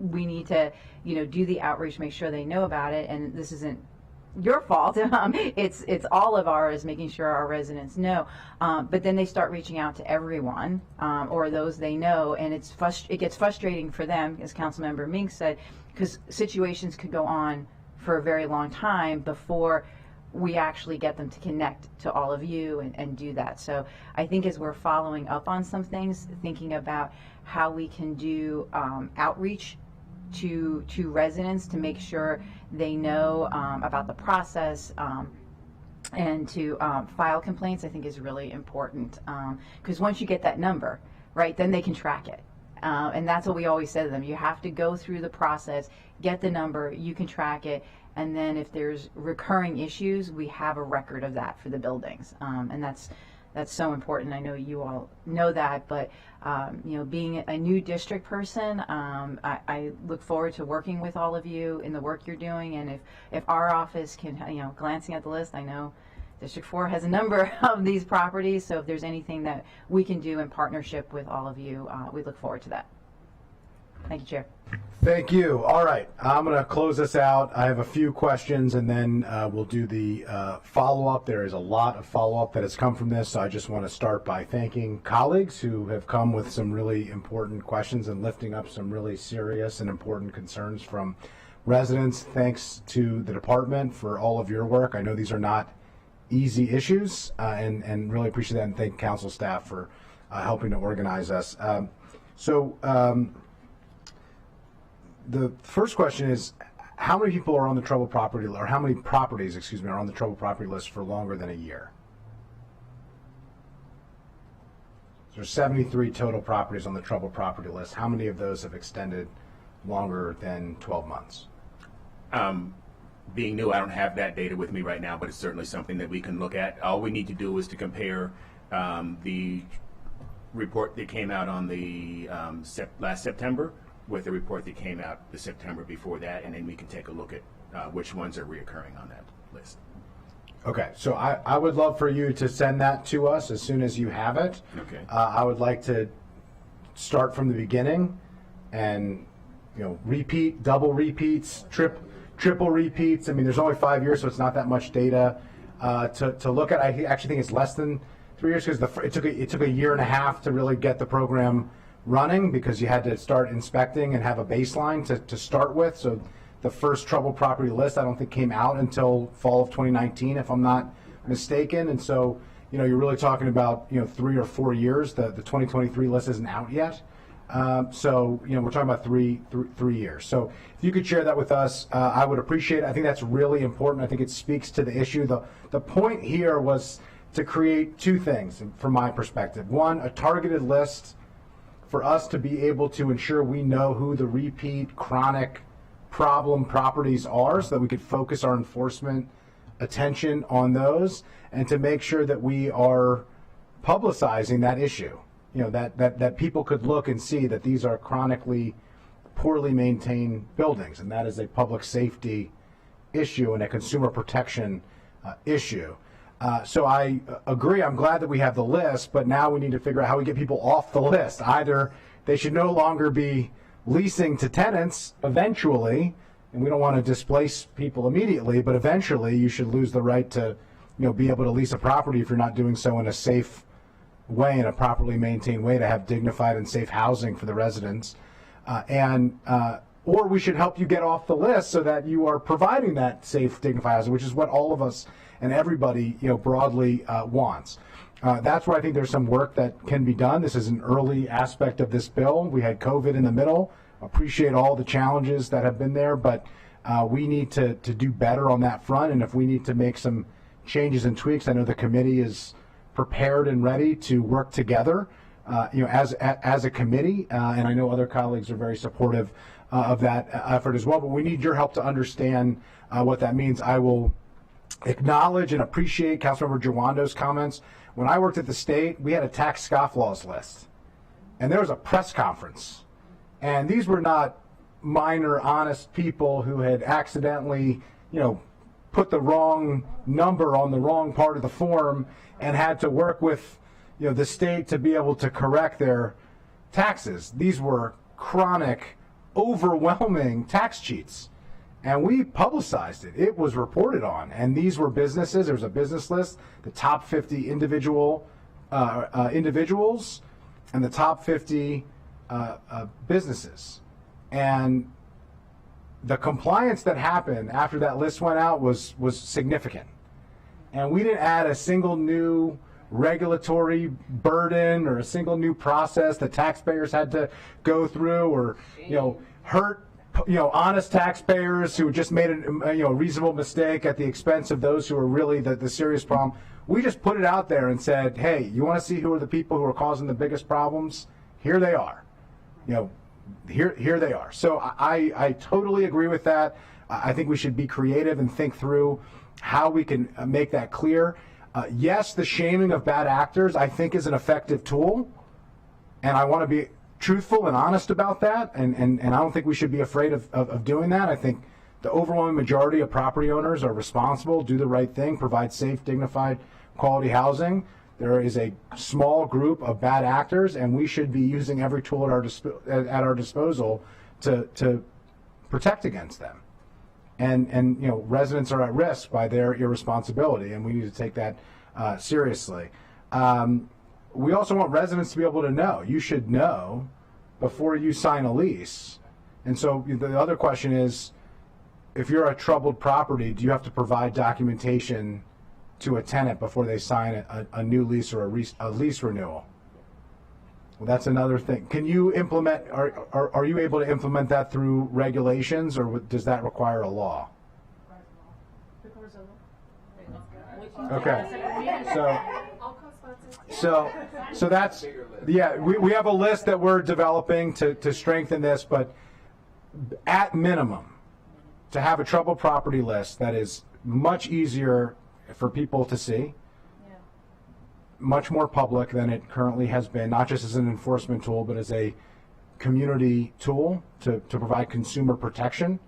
we need to, do the outreach, make sure they know about it. And this isn't your fault. It's all of ours, making sure our residents know. But then they start reaching out to everyone or those they know, and it gets frustrating for them, as Councilmember Mink said, because situations could go on for a very long time before we actually get them to connect to all of you and do that. So I think as we're following up on some things, thinking about how we can do outreach to residents to make sure they know about the process and to file complaints, I think is really important, because once you get that number, right, then they can track it. And that's what we always say to them. You have to go through the process, get the number, you can track it, and then if there's recurring issues, we have a record of that for the buildings. And that's so important. I know you all know that, but being a new district person, I look forward to working with all of you in the work you're doing. And if our office can, glancing at the list, I know District 4 has a number of these properties. So if there's anything that we can do in partnership with all of you, we look forward to that. Thank you, Chair. Thank you. All right, I'm going to close this out. I have a few questions, and then we'll do the follow-up. There is a lot of follow-up that has come from this, so I just want to start by thanking colleagues who have come with some really important questions and lifting up some really serious and important concerns from residents. Thanks to the department for all of your work. I know these are not easy issues, and really appreciate that, and thank council staff for helping to organize us. The first question is, how many people are on the troubled property, or how many properties, are on the troubled property list for longer than a year? There's 73 total properties on the troubled property list. How many of those have extended longer than 12 months? Being new, I don't have that data with me right now, but it's certainly something that we can look at. All we need to do is to compare the report that came out on the last September with the report that came out the September before that, and then we can take a look at which ones are reoccurring on that list. Okay, so I would love for you to send that to us as soon as you have it. Okay. I would like to start from the beginning and, repeat, double repeats, triple repeats. I mean, there's only 5 years, so it's not that much data to look at. I actually think it's less than 3 years, because it took a year and a half to really get the program running, because you had to start inspecting and have a baseline to start with. So the first troubled property list, I don't think, came out until fall of 2019, if I'm not mistaken. And so, you're really talking about, 3 or 4 years. The 2023 list isn't out yet. So, we're talking about three years. So if you could share that with us, I would appreciate it. I think that's really important. I think it speaks to the issue. The point here was to create two things from my perspective. One, a targeted list for us to be able to ensure we know who the repeat chronic problem properties are, so that we could focus our enforcement attention on those, and to make sure that we are publicizing that issue. That people could look and see that these are chronically poorly maintained buildings, and that is a public safety issue and a consumer protection issue. So I agree. I'm glad that we have the list, but now we need to figure out how we get people off the list. Either they should no longer be leasing to tenants eventually, and we don't want to displace people immediately, but eventually you should lose the right to, be able to lease a property if you're not doing so in a safe way, in a properly maintained way, to have dignified and safe housing for the residents. Or we should help you get off the list so that you are providing that safe, dignified housing, which is what all of us and everybody, broadly wants. That's where I think there's some work that can be done. This is an early aspect of this bill. We had COVID in the middle. Appreciate all the challenges that have been there, but we need to do better on that front. And if we need to make some changes and tweaks, I know the committee is prepared and ready to work together, as a committee. And I know other colleagues are very supportive of that effort as well. But we need your help to understand what that means. I will acknowledge and appreciate Councilmember Jawando's comments. When I worked at the state, we had a tax scofflaws list, and there was a press conference, and these were not minor, honest people who had accidentally, put the wrong number on the wrong part of the form and had to work with, the state to be able to correct their taxes. These were chronic, overwhelming tax cheats. And we publicized it. It was reported on. And these were businesses. There was a business list, the top 50 individuals, and the top 50 businesses. And the compliance that happened after that list went out was significant. And we didn't add a single new regulatory burden or a single new process that taxpayers had to go through, or hurt honest taxpayers who just made a reasonable mistake at the expense of those who are really the serious problem. We just put it out there and said, hey, you want to see who are the people who are causing the biggest problems? Here they are. Here they are. So I totally agree with that. I think we should be creative and think through how we can make that clear. Yes, the shaming of bad actors, I think, is an effective tool, and I want to be truthful and honest about that, and I don't think we should be afraid of doing that. I think the overwhelming majority of property owners are responsible, do the right thing, provide safe, dignified, quality housing. There is a small group of bad actors, and we should be using every tool at our disposal to protect against them. And residents are at risk by their irresponsibility, and we need to take that seriously. We also want residents to be able to know. You should know before you sign a lease. And so the other question is, if you're a troubled property, do you have to provide documentation to a tenant before they sign a new lease or a lease renewal? Well, that's another thing. Can you implement, are you able to implement that through regulations, or does that require a law? Okay. So that's, we have a list that we're developing to strengthen this, but at minimum, to have a troubled property list that is much easier for people to see, much more public than it currently has been, not just as an enforcement tool, but as a community tool to provide consumer protection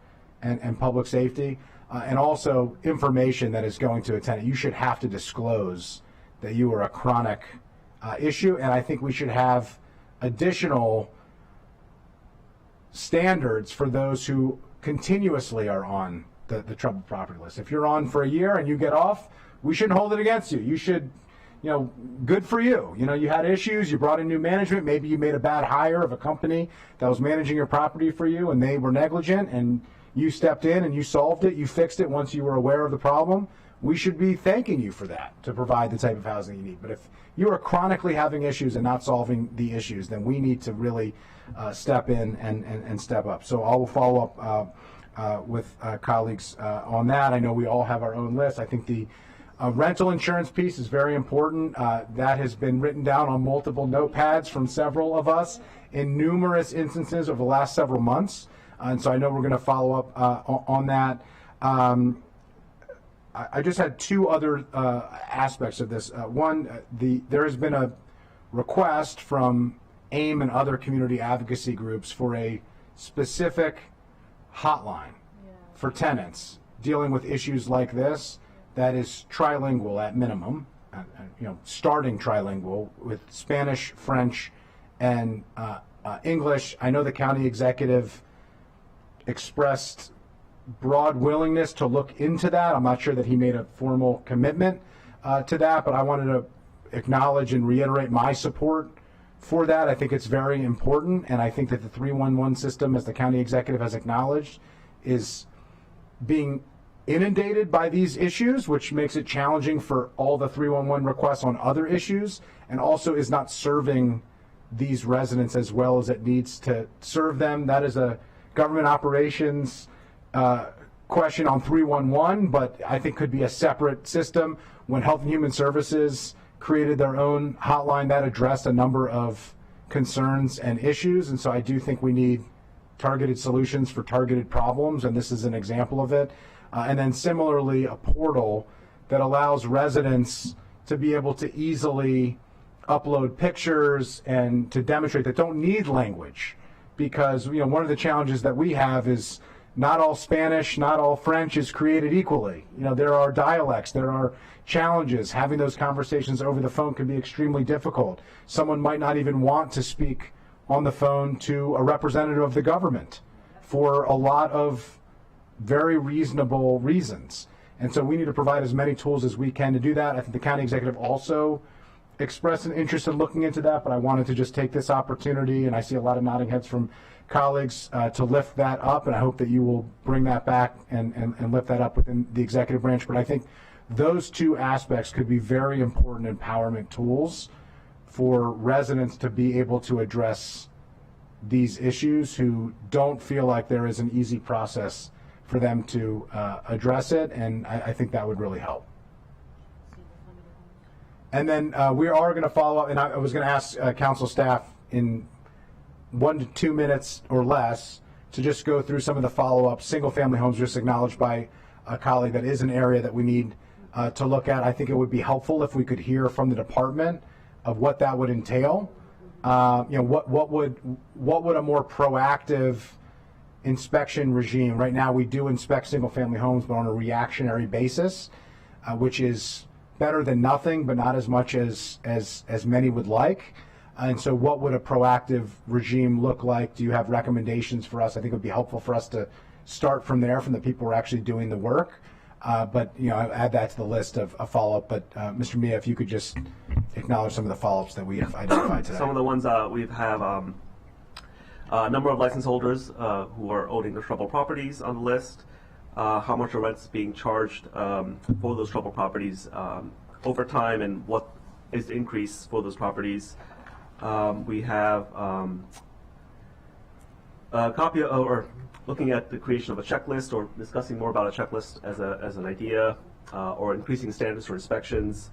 and public safety, and also information that is going to a tenant. You should have to disclose that you are a chronic issue, and I think we should have additional standards for those who continuously are on the troubled property list. If you're on for a year and you get off, we shouldn't hold it against you. You should, good for you. You had issues, you brought in new management, maybe you made a bad hire of a company that was managing your property for you and they were negligent, and you stepped in and you solved it, you fixed it once you were aware of the problem. We should be thanking you for that, to provide the type of housing you need. But if you are chronically having issues and not solving the issues, then we need to really step in and step up. So I will follow up with colleagues on that. I know we all have our own list. I think the rental insurance piece is very important. That has been written down on multiple notepads from several of us in numerous instances over the last several months. And so I know we're going to follow up on that. I just had two other aspects of this. One, there has been a request from AIM and other community advocacy groups for a specific hotline for tenants dealing with issues like this that is trilingual at minimum, starting trilingual with Spanish, French, and English. I know the county executive expressed broad willingness to look into that. I'm not sure that he made a formal commitment to that, but I wanted to acknowledge and reiterate my support for that. I think it's very important, and I think that the 311 system, as the county executive has acknowledged, is being inundated by these issues, which makes it challenging for all the 311 requests on other issues, and also is not serving these residents as well as it needs to serve them. That is a government operations question on 311, but I think could be a separate system when Health and Human Services created their own hotline that addressed a number of concerns and issues, and so I do think we need targeted solutions for targeted problems, and this is an example of it. And then similarly, a portal that allows residents to be able to easily upload pictures and to demonstrate that don't need language, because one of the challenges that we have is not all Spanish, not all French is created equally. There are dialects, there are challenges. Having those conversations over the phone can be extremely difficult. Someone might not even want to speak on the phone to a representative of the government for a lot of very reasonable reasons. And so we need to provide as many tools as we can to do that. I think the county executive also expressed an interest in looking into that, but I wanted to just take this opportunity, and I see a lot of nodding heads from colleagues, to lift that up, and I hope that you will bring that back and lift that up within the executive branch. But I think those two aspects could be very important empowerment tools for residents to be able to address these issues who don't feel like there is an easy process for them to address it, and I think that would really help. And then we are going to follow up, and I was going to ask council staff in 1 to 2 minutes or less to just go through some of the follow-up single-family homes just acknowledged by a colleague. That is an area that we need to look at. I think it would be helpful if we could hear from the department of what that would entail. What would a more proactive inspection regime? Right now we do inspect single-family homes, but on a reactionary basis, which is better than nothing, but not as much as many would like. And so what would a proactive regime look like? Do you have recommendations for us? I think it would be helpful for us to start from there, from the people who are actually doing the work. But add that to the list of follow-up. But Mr. Mia, if you could just acknowledge some of the follow-ups that we have identified today. Some of the ones we have a number of license holders who are owning their troubled properties on the list. How much are rents being charged for those troubled properties over time, and what is the increase for those properties? We have a copy of, or looking at the creation of a checklist, or discussing more about a checklist as an idea, or increasing standards for inspections.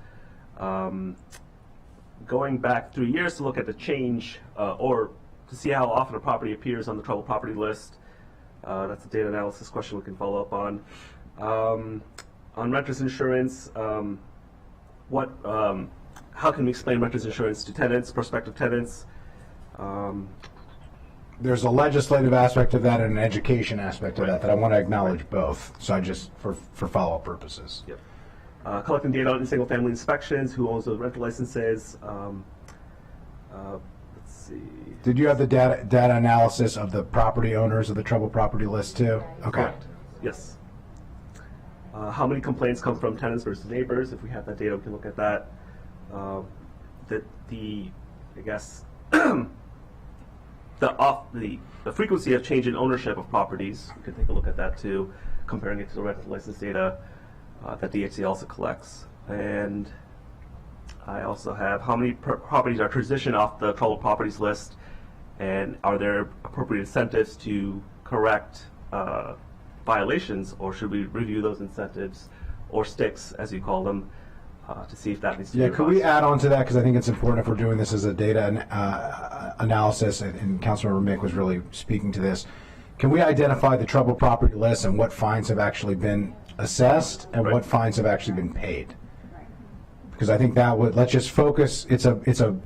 Going back 3 years to look at the change, or to see how often a property appears on the troubled property list. That's a data analysis question we can follow up on. On renters insurance, how can we explain renters insurance to tenants, prospective tenants? There's a legislative aspect of that and an education aspect of that I want to acknowledge both. So I just, for follow-up purposes. Yep. Collecting data on single-family inspections, who owns those rental licenses. Let's see. Did you have the data analysis of the property owners of the troubled property list too? Okay. Correct. Yes. How many complaints come from tenants versus neighbors? If we have that data, we can look at that. The frequency of change in ownership of properties, we can take a look at that too, comparing it to the rental license data that DHC also collects. And I also have how many properties are transitioned off the troubled properties list, and are there appropriate incentives to correct violations, or should we review those incentives, or sticks as you call them, to see if that needs to be could we add on to that, because I think it's important if we're doing this as a data analysis, and Councilmember Mick was really speaking to this. Can we identify the troubled property list and what fines have actually been assessed and what fines have actually been paid? Because I think that would, let's just focus, it's a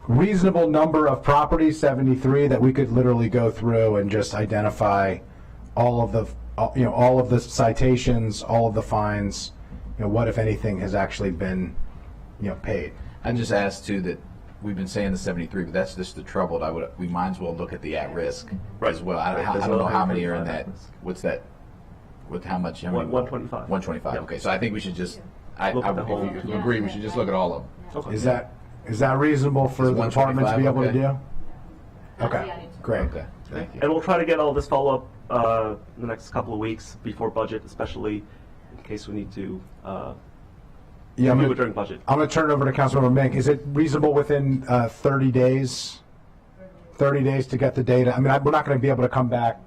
reasonable number of properties, 73, that we could literally go through and just identify all of the citations, all of the fines, what, if anything, has actually been, paid. I just asked too that we've been saying the 73, but that's just the troubled. we might as well look at the at-risk as well. I don't know how many are in that. What's that? With how much? 125. 125. Yep. Okay, so I think we should just. Look at the whole. If you agree, we should just look at all of them. Okay. Is that reasonable for the department to be able to do? Okay, great. Okay, thank you. And we'll try to get all this follow-up in the next couple of weeks before budget, especially in case we need to review it during budget. I'm going to turn it over to Councilmember Mink. Is it reasonable within 30 days? 30 days to get the data? I mean, we're not going to be able to come back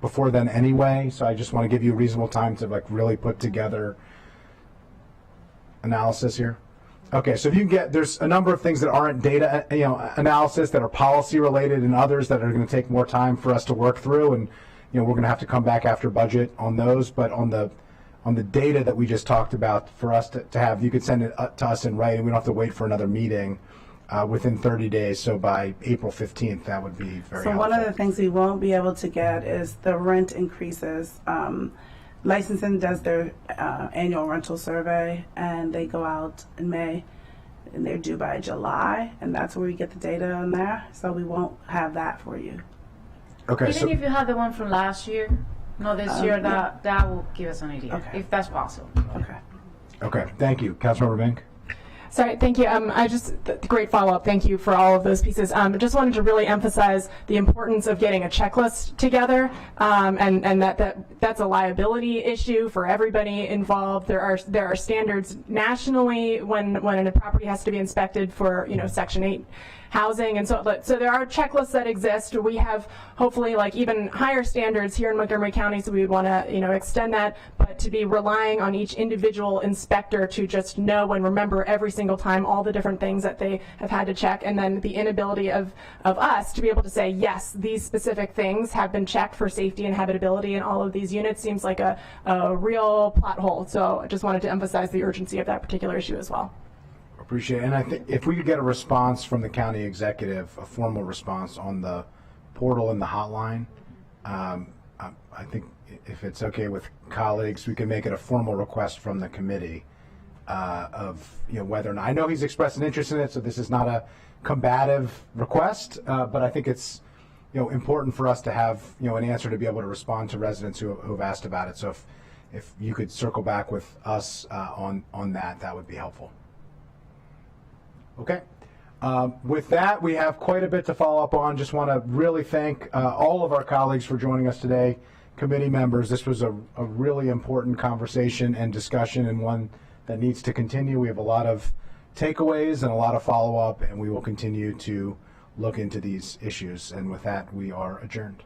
before then anyway, so I just want to give you a reasonable time to really put together analysis here. Okay, so if you can get, there's a number of things that aren't data, analysis that are policy related, and others that are going to take more time for us to work through, and we're going to have to come back after budget on those. But on the data that we just talked about, for us to have, you could send it to us in writing. We don't have to wait for another meeting within 30 days. So by April 15th, that would be very helpful. So one of the things we won't be able to get is the rent increases. Licensing does their annual rental survey, and they go out in May, and they're due by July, and that's where we get the data on there. So we won't have that for you. Okay, Even if you have the one from last year, no, this year, that will give us an idea, if that's possible. Okay, thank you. Councilmember Bink? Sorry, thank you. Great follow-up. Thank you for all of those pieces. Just wanted to really emphasize the importance of getting a checklist together, and that's a liability issue for everybody involved. There are standards nationally when a property has to be inspected for Section 8 housing, and so there are checklists that exist. We have hopefully even higher standards here in Montgomery County, so we would want to extend that, but to be relying on each individual inspector to just know and remember every single time all the different things that they have had to check, and then the inability of us to be able to say, yes, these specific things have been checked for safety and habitability in all of these units seems like a real plot hole. So I just wanted to emphasize the urgency of that particular issue as well. Appreciate it. And I think if we could get a response from the county executive, a formal response on the portal and the hotline, I think if it's okay with colleagues, we can make it a formal request from the committee of whether or not. I know he's expressed an interest in it, so this is not a combative request, but I think it's important for us to have an answer to be able to respond to residents who have asked about it. So if you could circle back with us on that would be helpful. Okay. With that, we have quite a bit to follow up on. Just want to really thank all of our colleagues for joining us today, committee members. This was a really important conversation and discussion, and one that needs to continue. We have a lot of takeaways and a lot of follow-up, and we will continue to look into these issues. And with that, we are adjourned.